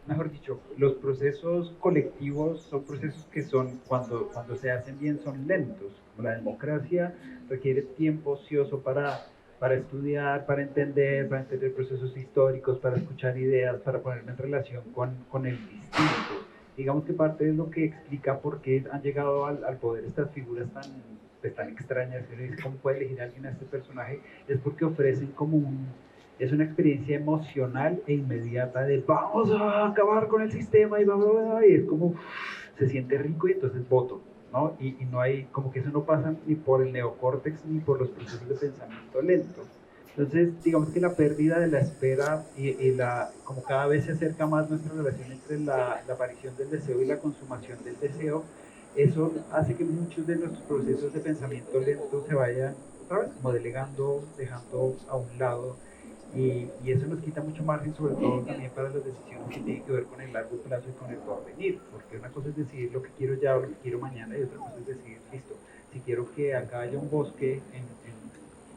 mejor dicho, los procesos colectivos son procesos que son, cuando se hacen bien, son lentos. Como la democracia requiere tiempo ocioso para estudiar, para entender procesos históricos, para escuchar ideas, para ponerme en relación con el distinto. Digamos que parte de lo que explica por qué han llegado al poder estas figuras tan extrañas, cómo puede elegir a alguien a este personaje, es porque ofrecen como es una experiencia emocional e inmediata de vamos a acabar con el sistema y y es como se siente rico y entonces voto, ¿no? Y no hay, como que eso no pasa ni por el neocórtex ni por los procesos de pensamiento lento. Entonces, digamos que la pérdida de la espera como cada vez se acerca más nuestra relación entre la aparición del deseo y la consumación del deseo, eso hace que muchos de nuestros procesos de pensamiento lento se vayan otra vez como delegando, dejando a un lado, y eso nos quita mucho margen, sobre todo también para las decisiones que tienen que ver con el largo plazo y con el porvenir, porque una cosa es decidir lo que quiero ya o lo que quiero mañana, y otra cosa es decidir, listo, si quiero que acá haya un bosque en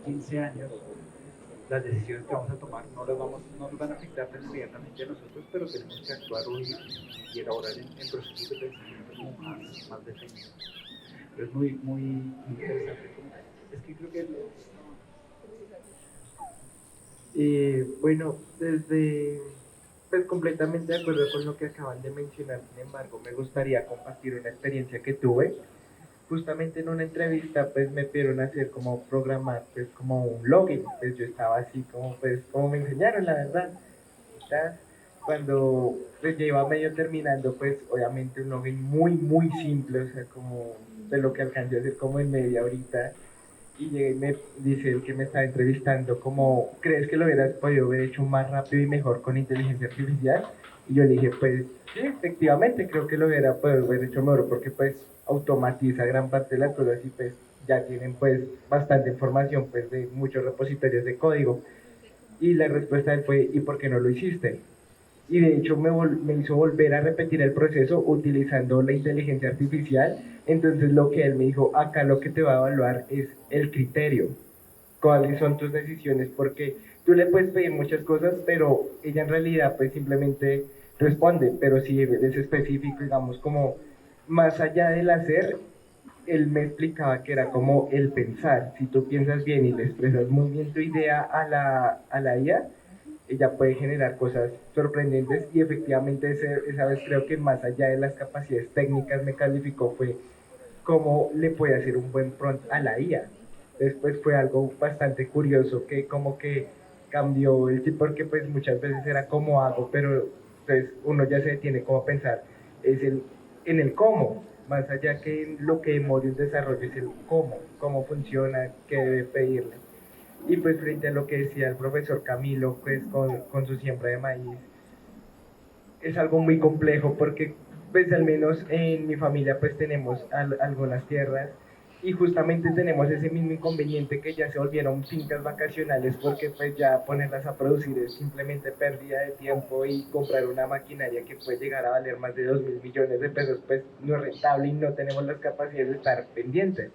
15 años, las decisiones que vamos a tomar no nos van a afectar tan inmediatamente a nosotros, pero tenemos que actuar hoy y elaborar en procesos de pensamiento como más definidos. Pero es muy, muy interesante. Es que creo que bueno, desde Pues completamente de acuerdo con lo que acaban de mencionar, sin embargo, me gustaría compartir una experiencia que tuve. Justamente en una entrevista, pues me pidieron hacer como programar, pues como un login, pues yo estaba así como, pues, como me enseñaron, la verdad. ¿Verdad? Cuando pues ya iba medio terminando, pues obviamente un login muy, muy simple, o sea, como de lo que alcancé a hacer como en media horita. Y llegué y me dice el que me estaba entrevistando, como, ¿crees que lo hubieras podido haber hecho más rápido y mejor con inteligencia artificial? Y yo le dije, pues sí, efectivamente, creo que lo hubiera podido haber hecho mejor, porque pues automatiza gran parte de las cosas y pues ya tienen pues bastante información pues de muchos repositorios de código. Y la respuesta de él fue, ¿y por qué no lo hiciste? Y de hecho me hizo volver a repetir el proceso utilizando la inteligencia artificial. Entonces lo que él me dijo, acá lo que te va a evaluar es el criterio, cuáles son tus decisiones, porque tú le puedes pedir muchas cosas, pero ella en realidad pues simplemente responde, pero si eres específico, digamos, como más allá del hacer, él me explicaba que era como el pensar. Si tú piensas bien y le expresas muy bien tu idea a la IA, ella puede generar cosas sorprendentes y efectivamente esa vez creo que más allá de las capacidades técnicas me calificó fue cómo le puede hacer un buen prompt a la IA. Después fue algo bastante curioso que como que cambió el chip porque pues muchas veces era como hago, pero entonces uno ya se detiene como a pensar es en el cómo, más allá que en lo que demore un desarrollo es el cómo funciona, qué debe pedirle. Y pues frente a lo que decía el profesor Camilo, pues con su siembra de maíz, es algo muy complejo porque pues al menos en mi familia pues tenemos algunas tierras y justamente tenemos ese mismo inconveniente que ya se volvieron fincas vacacionales porque pues ya ponerlas a producir es simplemente pérdida de tiempo y comprar una maquinaria que puede llegar a valer más de 2.000 millones de pesos pues no es rentable y no tenemos las capacidades de estar pendientes.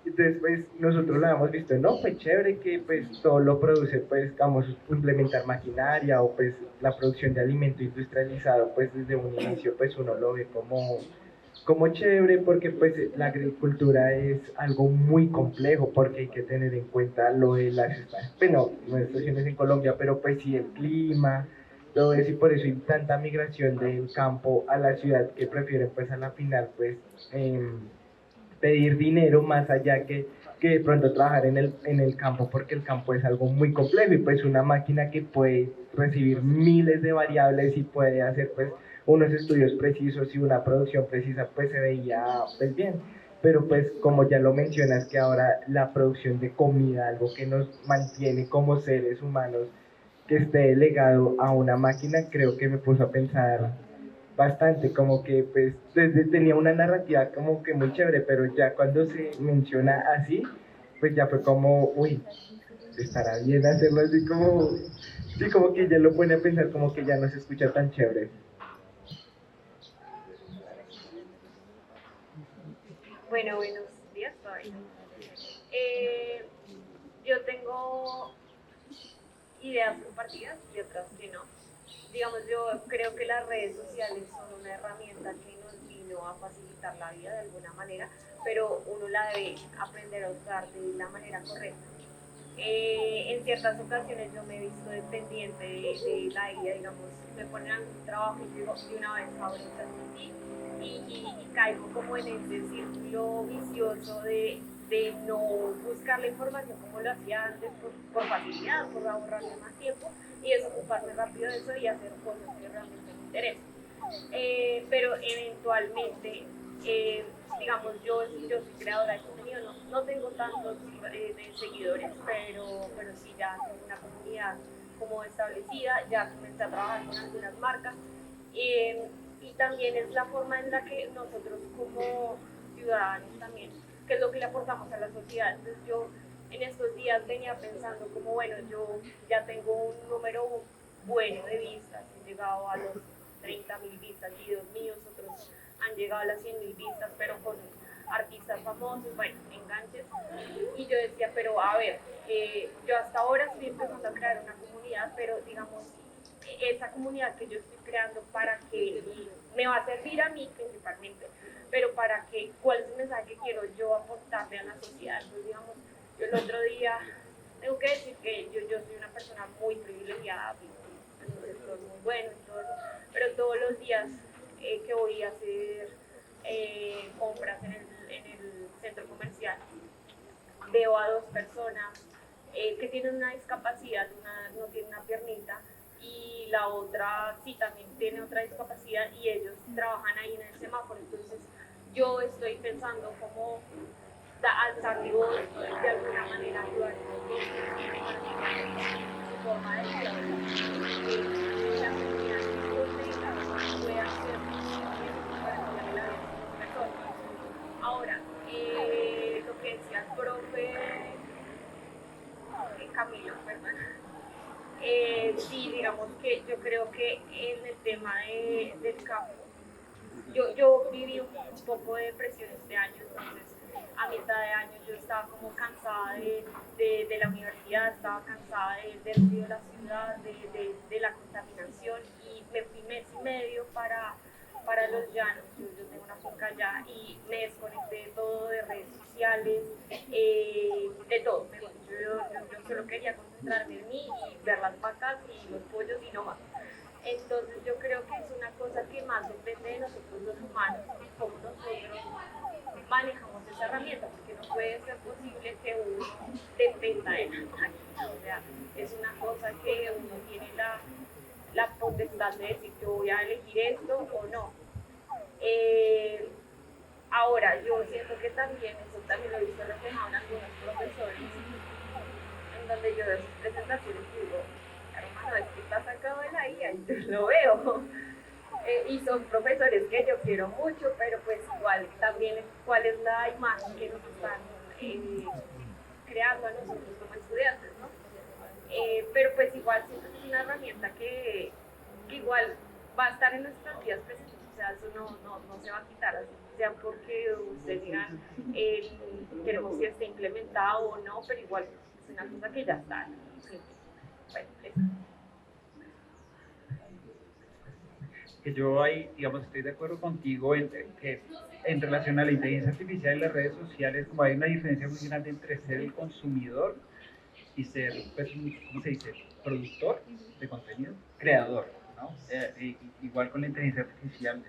Entonces, pues nosotros lo hemos visto, no, pues chévere que pues todo lo produce, pues vamos a implementar maquinaria o pues la producción de alimento industrializado, pues desde un inicio pues uno lo ve como chévere porque pues la agricultura es algo muy complejo porque hay que tener en cuenta lo de las estaciones, bueno, no estaciones en Colombia, pero pues sí el clima, todo eso y por eso hay tanta migración del campo a la ciudad que prefieren pues a la final pues pedir dinero más allá que de pronto trabajar en el campo porque el campo es algo muy complejo y pues una máquina que puede recibir miles de variables y puede hacer pues unos estudios precisos y una producción precisa pues se veía pues bien, pero pues como ya lo mencionas que ahora la producción de comida, algo que nos mantiene como seres humanos, que esté delegado a una máquina, creo que me puso a pensar bastante, como que pues desde tenía una narrativa como que muy chévere, pero ya cuando se menciona así, pues ya fue como, uy, estará bien hacerlo así como, sí, como que ya lo pone a pensar como que ya no se escucha tan chévere. Bueno, buenos días todavía. Eh, yo tengo ideas compartidas y otras que no. Digamos, yo creo que las redes sociales son una herramienta que nos vino a facilitar la vida de alguna manera, pero uno la debe aprender a usar de la manera correcta. En ciertas ocasiones yo me he visto dependiente de la IA, digamos, me ponen algún trabajo y digo, de una vez abro ChatGPT y caigo como en ese círculo vicioso de no buscar la información como lo hacía antes por facilidad, por ahorrarme más tiempo y desocuparme rápido de eso y hacer cosas que realmente me interesan. Pero eventualmente, digamos, yo soy creadora de contenido, no tengo tantos de seguidores, pero sí ya tengo una comunidad como establecida, ya comencé a trabajar con algunas marcas. Y también es la forma en la que nosotros como ciudadanos también, qué es lo que le aportamos a la sociedad. Entonces yo en estos días venía pensando como, bueno, yo ya tengo un número bueno de vistas, he llegado a los 30.000 vistas, videos míos, otros han llegado a las 100.000 vistas, pero con artistas famosos, bueno, enganches. Y yo decía, pero a ver, yo hasta ahora estoy empezando a crear una comunidad, pero digamos, esa comunidad que yo estoy creando para que me va a servir a mí principalmente, pero para que, ¿cuál es el mensaje que quiero yo aportarle a la sociedad? Entonces, digamos, yo el otro día tengo que decir que yo soy una persona muy privilegiada, entonces bueno y todo eso, pero todos los días que voy a hacer compras en el centro comercial, veo a dos personas que tienen una discapacidad, una no tiene una piernita y la otra sí también tiene otra discapacidad y ellos trabajan ahí en el semáforo. Entonces yo estoy pensando cómo alzar mi voz, de alguna manera ayudar su forma de vida, la comunidad puede hacer para cambiar la vida de las personas. Ahora, lo que decía el profe Camilo, perdón. Sí, digamos que yo creo que en el tema del campo, yo viví un poco de depresión este año, entonces a mitad de año yo estaba como cansada de la universidad, estaba cansada del ruido de la ciudad, de la contaminación y me fui mes y medio para los llanos. Yo tengo una finca allá y me desconecté de todo, de redes sociales, de todo. Yo solo quería concentrarme en mí y ver las vacas y los pollos y no más. Entonces yo creo que es una cosa que más depende de nosotros los humanos, cómo nosotros manejamos esa herramienta, porque no puede ser posible que uno dependa de la máquina. O sea, es una cosa que uno tiene la potestad de decir yo voy a elegir esto o no. Ahora, yo siento que también, eso también lo he visto reflejado en algunos profesores, en donde yo veo sus presentaciones y digo, hermano, es que está sacado de la IA, y yo lo veo. Y son profesores que yo quiero mucho, pero pues igual también cuál es la imagen que nos están creando a nosotros como estudiantes, ¿no? Pero pues igual siento que es una herramienta que igual va a estar en nuestras vidas presentes, o sea, eso no se va a quitar, así sea porque ustedes digan queremos que esté implementado o no, pero igual es una cosa que ya está, ¿no? Sí. Bueno, eso. Que yo ahí, digamos, estoy de acuerdo contigo que en relación a la inteligencia artificial y las redes sociales, como hay una diferencia muy grande entre ser el consumidor y ser, pues, ¿cómo se dice? Productor de contenido, creador, ¿no? Igual con la inteligencia artificial,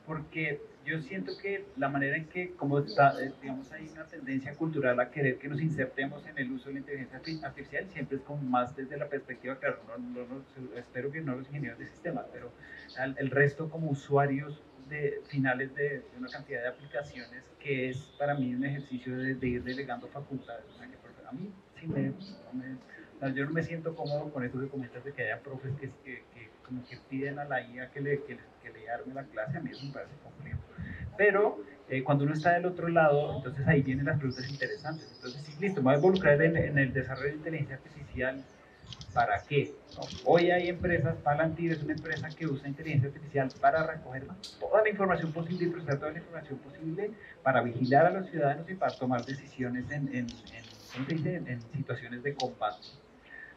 porque yo siento que la manera en que, como está, digamos, hay una tendencia cultural a querer que nos insertemos en el uso de la inteligencia artificial, siempre es como más desde la perspectiva, claro, espero que no los ingenieros de sistemas, pero el resto como usuarios finales de una cantidad de aplicaciones que es para mí un ejercicio de ir delegando facultades. O sea, que a mí sí yo no me siento cómodo con esto que comentas de que haya profes que como que piden a la IA que le arme la clase. A mí eso me parece complejo. Pero cuando uno está del otro lado, entonces ahí vienen las preguntas interesantes. Entonces, sí, listo, me voy a involucrar en el desarrollo de inteligencia artificial. ¿Para qué? ¿No? Hoy hay empresas, Palantir es una empresa que usa inteligencia artificial para recoger toda la información posible y procesar toda la información posible para vigilar a los ciudadanos y para tomar decisiones ¿cómo se dice? En situaciones de combate.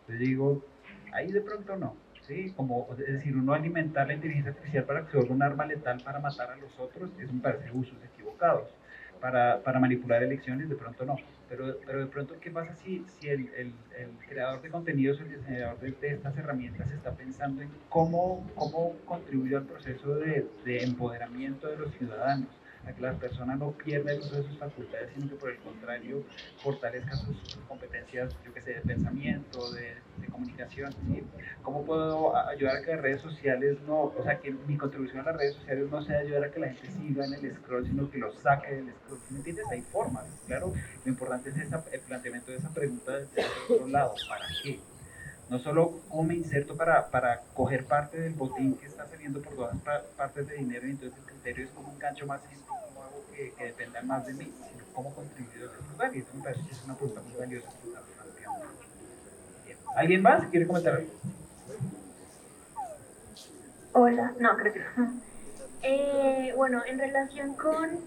Entonces digo, ahí de pronto no. ¿Sí? Como, es decir, uno alimentar la inteligencia artificial para que se vuelva un arma letal para matar a los otros, eso me parece usos equivocados. Para manipular elecciones, de pronto no. Pero de pronto, ¿qué pasa si el creador de contenidos o el diseñador de estas herramientas está pensando en cómo contribuir al proceso de empoderamiento de los ciudadanos? A que las personas no pierdan el uso de sus facultades, sino que por el contrario fortalezcan sus competencias, yo que sé, de pensamiento, de comunicación, ¿sí? ¿Cómo puedo ayudar a que las redes sociales no, o sea, que mi contribución a las redes sociales no sea ayudar a que la gente siga en el scroll, sino que lo saque del scroll? ¿Me entiendes? Hay formas, claro. Lo importante es el planteamiento de esa pregunta desde el otro lado, ¿para qué? No solo cómo me inserto para coger parte del botín que está saliendo por todas partes de dinero, y entonces el criterio es como un gancho más simple, como algo que dependa más de mí, sino cómo contribuir a ese lugar. Y eso me parece que es una pregunta muy valiosa que estamos planteando. Bien. ¿Alguien más quiere comentar algo? Hola, no, creo que no. Bueno, en relación con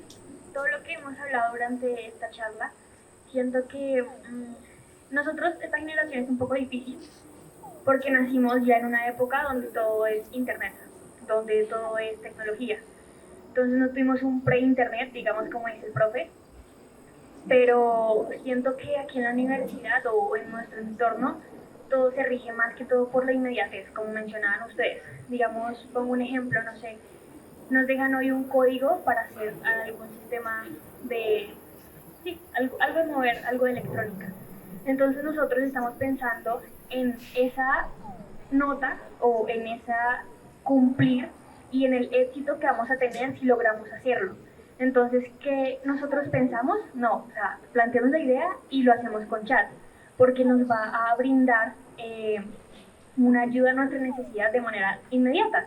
todo lo que hemos hablado durante esta charla, siento que nosotros, esta generación es un poco difícil porque nacimos ya en una época donde todo es internet, donde todo es tecnología. Entonces no tuvimos un pre-internet, digamos como dice el profe, pero siento que aquí en la universidad o en nuestro entorno todo se rige más que todo por la inmediatez, como mencionaban ustedes. Digamos, pongo un ejemplo, no sé, nos dejan hoy un código para hacer algún sistema de, sí, algo de mover, algo de electrónica. Entonces nosotros estamos pensando en esa nota o en esa cumplir y en el éxito que vamos a tener si logramos hacerlo. Entonces, ¿qué nosotros pensamos? No, o sea, planteamos la idea y lo hacemos con chat, porque nos va a brindar una ayuda a nuestra necesidad de manera inmediata,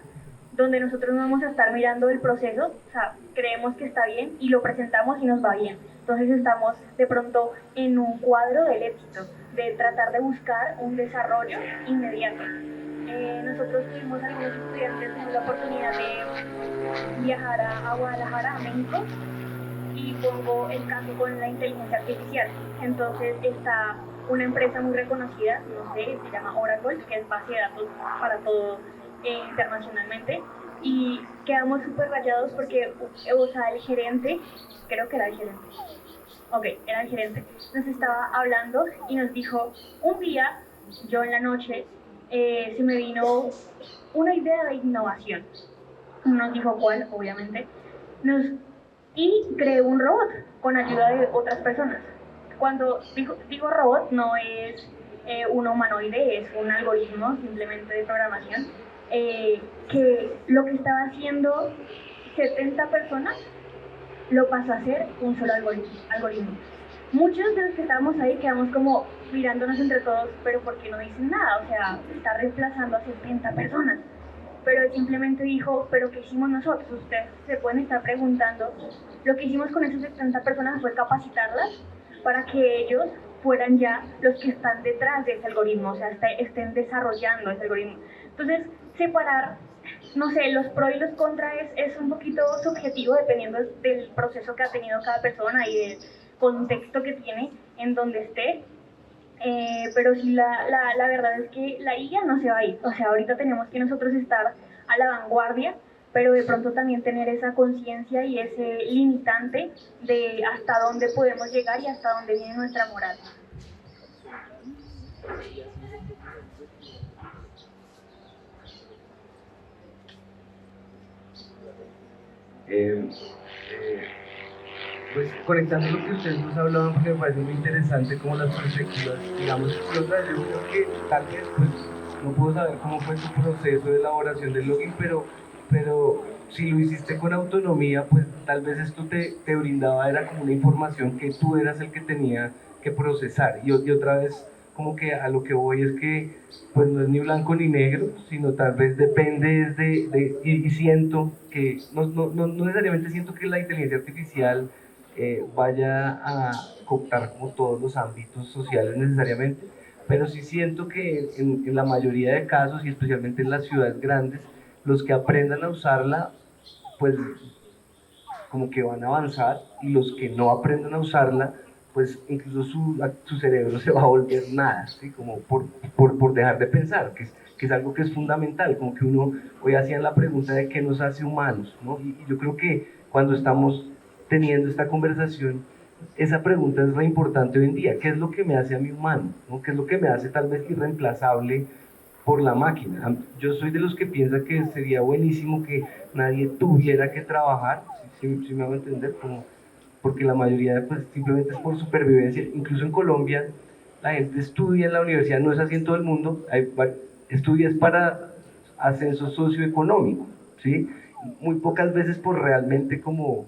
donde nosotros no vamos a estar mirando el proceso, o sea, creemos que está bien y lo presentamos y nos va bien. Entonces estamos de pronto en un cuadro del éxito, de tratar de buscar un desarrollo inmediato. Nosotros tuvimos algunos estudiantes, tuvimos la oportunidad de viajar a Guadalajara, a México, y pongo el caso con la inteligencia artificial. Entonces está una empresa muy reconocida, no sé, se llama Oracle, que es base de datos para todo internacionalmente, y quedamos súper rayados porque, o sea, el gerente, creo que era el gerente, era el gerente, nos estaba hablando y nos dijo, un día, yo en la noche, se me vino una idea de innovación. No nos dijo cuál, obviamente, y creé un robot con ayuda de otras personas. Cuando digo robot, no es un humanoide, es un algoritmo simplemente de programación, que lo que estaba haciendo 70 personas lo pasó a hacer un solo algoritmo. Muchos de los que estábamos ahí quedamos como mirándonos entre todos, pero ¿por qué no dicen nada? O sea, está reemplazando a 70 personas. Pero él simplemente dijo, ¿pero qué hicimos nosotros? Ustedes se pueden estar preguntando. Lo que hicimos con esas 70 personas fue capacitarlas para que ellos fueran ya los que están detrás de ese algoritmo, o sea, estén desarrollando ese algoritmo. Entonces, separar, no sé, los pros y los contras es un poquito subjetivo dependiendo del proceso que ha tenido cada persona y del contexto que tiene en donde esté. Pero sí, la verdad es que la IA no se va a ir. O sea, ahorita tenemos que nosotros estar a la vanguardia, pero de pronto también tener esa conciencia y ese limitante de hasta dónde podemos llegar y hasta dónde viene nuestra moral. Pues conectando lo que ustedes nos hablaban, porque me parece muy interesante como las perspectivas, digamos, y otra vez yo creo que tal vez, pues, no puedo saber cómo fue tu proceso de elaboración del login, pero si lo hiciste con autonomía, pues tal vez esto te brindaba, era como una información que tú eras el que tenía que procesar, y otra vez, como que a lo que voy es que, pues no es ni blanco ni negro, sino tal vez depende y siento que, no necesariamente siento que la inteligencia artificial vaya a cooptar como todos los ámbitos sociales necesariamente, pero sí siento que en la mayoría de casos y especialmente en las ciudades grandes, los que aprendan a usarla, pues como que van a avanzar, y los que no aprendan a usarla, pues incluso su cerebro se va a volver nada, ¿sí? Como por dejar de pensar, que es algo que es fundamental, como que uno hoy hacían la pregunta de qué nos hace humanos, ¿no? Y yo creo que cuando estamos teniendo esta conversación, esa pregunta es re importante hoy en día. ¿Qué es lo que me hace a mí humano? ¿No? ¿Qué es lo que me hace tal vez irreemplazable por la máquina? Yo soy de los que piensa que sería buenísimo que nadie tuviera que trabajar, si me hago entender, como, porque la mayoría pues, simplemente es por supervivencia. Incluso en Colombia la gente estudia en la universidad, no es así en todo el mundo, estudia es para ascenso socioeconómico, ¿sí? Muy pocas veces por realmente como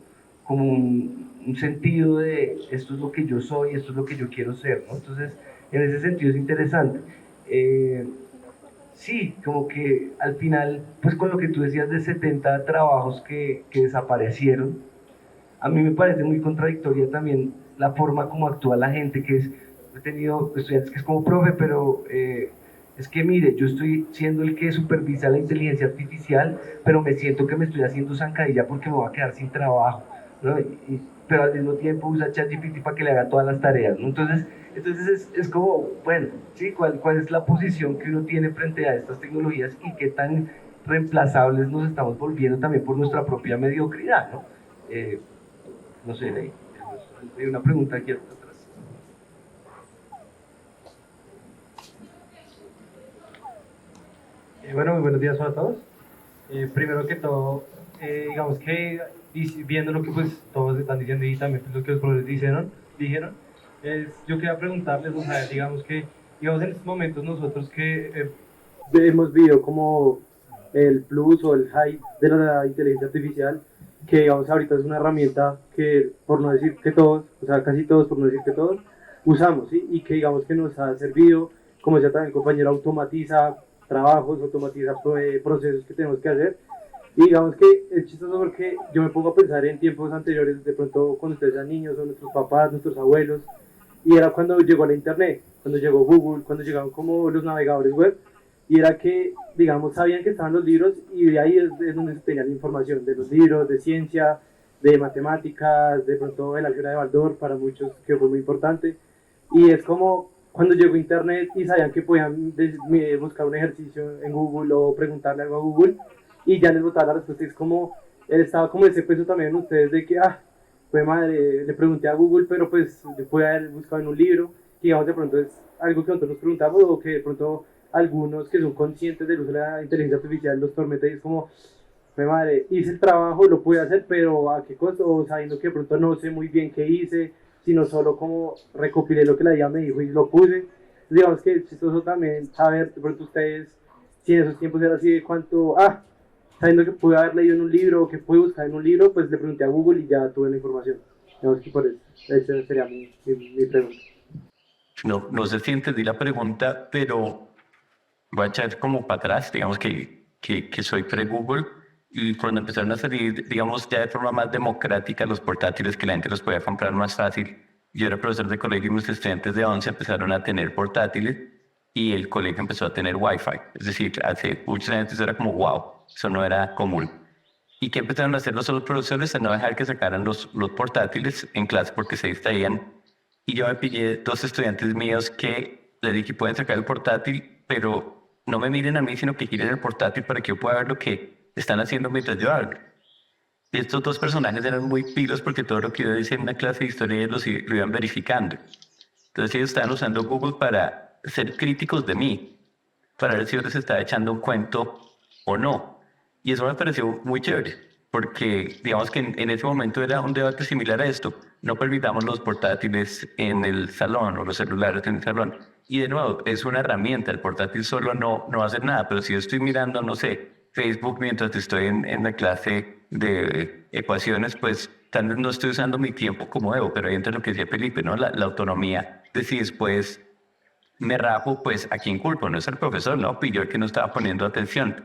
un sentido de esto es lo que yo soy, esto es lo que yo quiero ser, ¿no? Entonces, en ese sentido es interesante. Sí, como que al final, pues con lo que tú decías de 70 trabajos que desaparecieron, a mí me parece muy contradictoria también la forma como actúa la gente, que es, he tenido estudiantes que es como profe, pero es que mire, yo estoy siendo el que supervisa la inteligencia artificial, pero me siento que me estoy haciendo zancadilla porque me voy a quedar sin trabajo, ¿no? Pero al mismo tiempo usa ChatGPT para que le haga todas las tareas, ¿no? Entonces es como, bueno, ¿sí? ¿Cuál es la posición que uno tiene frente a estas tecnologías y qué tan reemplazables nos estamos volviendo también por nuestra propia mediocridad, ¿no? No sé, hay una pregunta aquí atrás. Bueno, muy buenos días a todos. Primero que todo, digamos que viendo lo que pues todos están diciendo y también pues, lo que los profesores dijeron, yo quería preguntarles, o sea, digamos en estos momentos nosotros que hemos vivido como el plus o el hype de la inteligencia artificial, que digamos ahorita es una herramienta que, por no decir que todos, o sea, casi todos, por no decir que todos, usamos, ¿sí? Y que digamos que nos ha servido, como ya también el compañero, automatiza trabajos, automatiza procesos que tenemos que hacer. Y digamos que es chistoso porque yo me pongo a pensar en tiempos anteriores, de pronto cuando ustedes eran niños, o nuestros papás, nuestros abuelos, y era cuando llegó la internet, cuando llegó Google, cuando llegaron como los navegadores web, y era que, digamos, sabían que estaban los libros y de ahí es donde se tenía la información, de los libros, de ciencia, de matemáticas, de pronto el álgebra de Baldor, para muchos que fue muy importante, y es como cuando llegó internet y sabían que podían buscar un ejercicio en Google o preguntarle algo a Google, y ya les botaba la respuesta, es como, él estaba como ese peso también en ustedes de que, pues madre, le pregunté a Google, pero pues yo pude haber buscado en un libro, y digamos de pronto es algo que nosotros nos preguntamos, o que de pronto algunos que son conscientes del uso de la inteligencia artificial los tormenta y es como, pues madre, hice el trabajo, lo pude hacer, pero a qué costo, o sabiendo que de pronto no sé muy bien qué hice, sino solo como recopilé lo que la IA me dijo y lo puse. Digamos que es chistoso también saber, de pronto ustedes, si en esos tiempos era así de cuánto, sabiendo que pude haber leído en un libro o que pude buscar en un libro, pues le pregunté a Google y ya tuve la información. Digamos que por eso, esa sería mi pregunta. No, no sé si entendí la pregunta, pero voy a echar como para atrás, digamos que soy pre-Google, y cuando empezaron a salir, digamos, ya de forma más democrática los portátiles que la gente los podía comprar más fácil. Yo era profesor de colegio y mis estudiantes de 11 empezaron a tener portátiles y el colegio empezó a tener Wi-Fi. Es decir, hace muchos años eso era como wow, eso no era común. ¿Y qué empezaron a hacer los otros profesores? A no dejar que sacaran los portátiles en clase porque se distraían. Y yo me pillé dos estudiantes míos que les dije que pueden sacar el portátil, pero no me miren a mí, sino que giren el portátil para que yo pueda ver lo que están haciendo mientras yo hablo. Y estos dos personajes eran muy pilos porque todo lo que yo decía en una clase de historia ellos lo iban verificando. Entonces ellos estaban usando Google para ser críticos de mí, para ver si yo les estaba echando un cuento o no. Y eso me pareció muy chévere, porque digamos que en ese momento era un debate similar a esto. No permitamos los portátiles en el salón o los celulares en el salón. Y de nuevo, es una herramienta, el portátil solo no va a hacer nada, pero si yo estoy mirando, no sé, Facebook mientras estoy en la clase de ecuaciones, pues tal vez no estoy usando mi tiempo como debo, pero ahí entra lo que decía Felipe, ¿no? La autonomía de si después me rapo, pues a quién culpo, no es el profesor, no, pilló el que no estaba poniendo atención.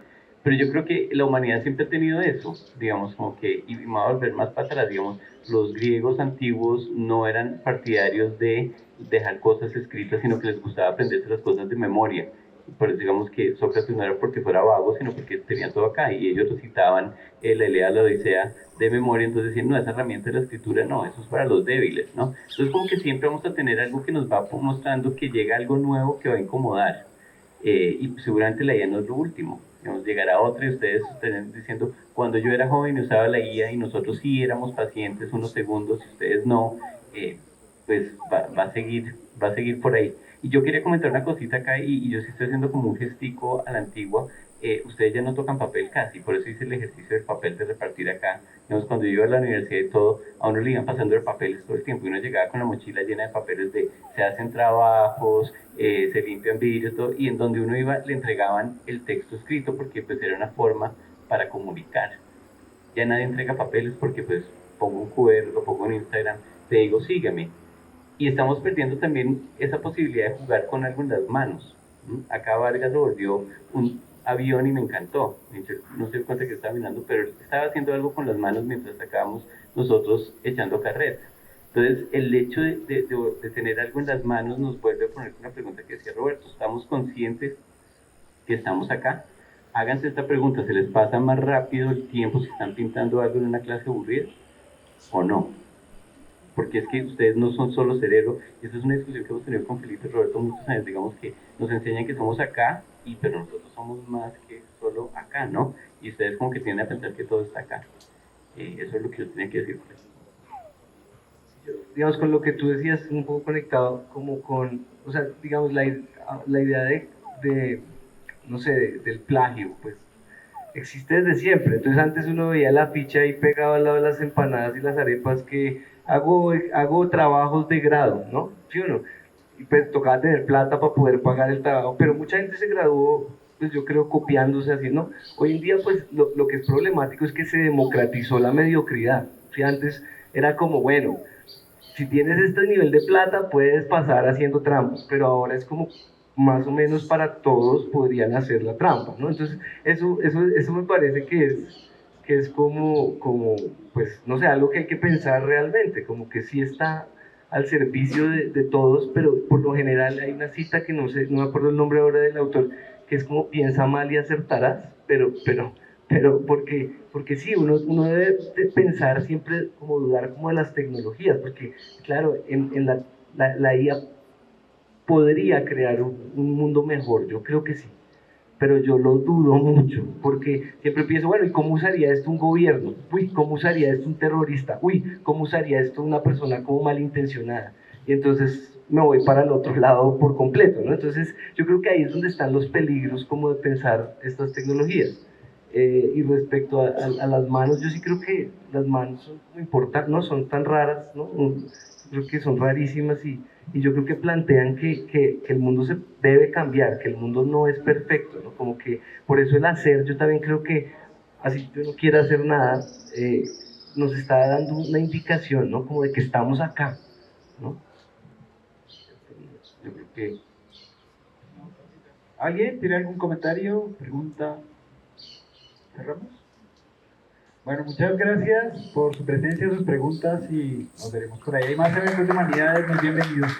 Pero yo creo que la humanidad siempre ha tenido eso, digamos, como que, y me voy a volver más para atrás, digamos, los griegos antiguos no eran partidarios de dejar cosas escritas, sino que les gustaba aprenderse las cosas de memoria. Por eso digamos que Sócrates no era porque fuera vago, sino porque tenía todo acá, y ellos recitaban la Ilíada, la Odisea de memoria, entonces decían, no, esa herramienta de la escritura no, eso es para los débiles, ¿no? Entonces como que siempre vamos a tener algo que nos va mostrando que llega algo nuevo que va a incomodar, y seguramente la IA no es lo último. Digamos, llegará otra y ustedes estarán diciendo, cuando yo era joven usaba la IA y nosotros sí éramos pacientes unos segundos y ustedes no, pues va a seguir por ahí. Y yo quería comentar una cosita acá y yo sí estoy haciendo como un gestico a la antigua. Ustedes ya no tocan papel casi, por eso hice el ejercicio del papel de repartir acá. Digamos, cuando yo iba a la universidad y todo, a uno le iban pasando de papeles todo el tiempo y uno llegaba con la mochila llena de papeles de se hacen trabajos, se limpian vidrios, todo, y en donde uno iba le entregaban el texto escrito porque pues era una forma para comunicar. Ya nadie entrega papeles porque pues pongo un QR, lo pongo en Instagram, te digo sígueme. Y estamos perdiendo también esa posibilidad de jugar con algo en las manos. Acá Vargas lo volvió un avión y me encantó. No sé cuánto que estaba mirando, pero estaba haciendo algo con las manos mientras estábamos nosotros echando carreta. Entonces, el hecho de tener algo en las manos nos vuelve a poner una pregunta que decía Roberto. ¿Estamos conscientes que estamos acá? Háganse esta pregunta, ¿se les pasa más rápido el tiempo si están pintando algo en una clase aburrida o no? Porque es que ustedes no son solo cerebro, y esta es una discusión que hemos tenido con Felipe y Roberto muchos años, digamos que nos enseñan que somos acá, pero nosotros somos más que solo acá, ¿no? Y ustedes como que tienden a pensar que todo está acá. Eso es lo que yo tenía que decir. Digamos, con lo que tú decías, un poco conectado como con, o sea, digamos, la idea de no sé, del plagio, pues existe desde siempre. Entonces antes uno veía la ficha ahí pegada al lado de las empanadas y las arepas que hago trabajos de grado, ¿no? ¿Sí o no? Y pues tocaba tener plata para poder pagar el trabajo, pero mucha gente se graduó, pues yo creo, copiándose así, ¿no? Hoy en día, pues lo que es problemático es que se democratizó la mediocridad. ¿Sí? Antes era como, bueno, si tienes este nivel de plata puedes pasar haciendo trampas, pero ahora es como más o menos para todos podrían hacer la trampa, ¿no? Entonces eso me parece que es como, pues no sé, algo que hay que pensar realmente, como que sí está al servicio de todos, pero por lo general hay una cita que no sé, no me acuerdo el nombre ahora del autor, que es como piensa mal y acertarás, pero porque sí, uno debe de pensar siempre como dudar como de las tecnologías, porque claro, en la IA podría crear un mundo mejor, yo creo que sí, pero yo lo dudo mucho, porque siempre pienso, bueno, ¿y cómo usaría esto un gobierno? Uy, ¿cómo usaría esto un terrorista? Uy, ¿cómo usaría esto una persona como malintencionada? Y entonces me voy para el otro lado por completo, ¿no? Entonces yo creo que ahí es donde están los peligros como de pensar estas tecnologías. Y respecto a las manos, yo sí creo que las manos son muy importantes, no son tan raras, ¿no? Creo que son rarísimas y yo creo que plantean que el mundo se debe cambiar, que el mundo no es perfecto, ¿no? Como que por eso el hacer, yo también creo que así yo no quiero hacer nada, nos está dando una indicación, ¿no? Como de que estamos acá, ¿no? Yo creo que... ¿Alguien tiene algún comentario, pregunta? ¿Cerramos? Bueno, muchas gracias por su presencia, sus preguntas y nos veremos por ahí. Hay más eventos de humanidades, muy bienvenidos.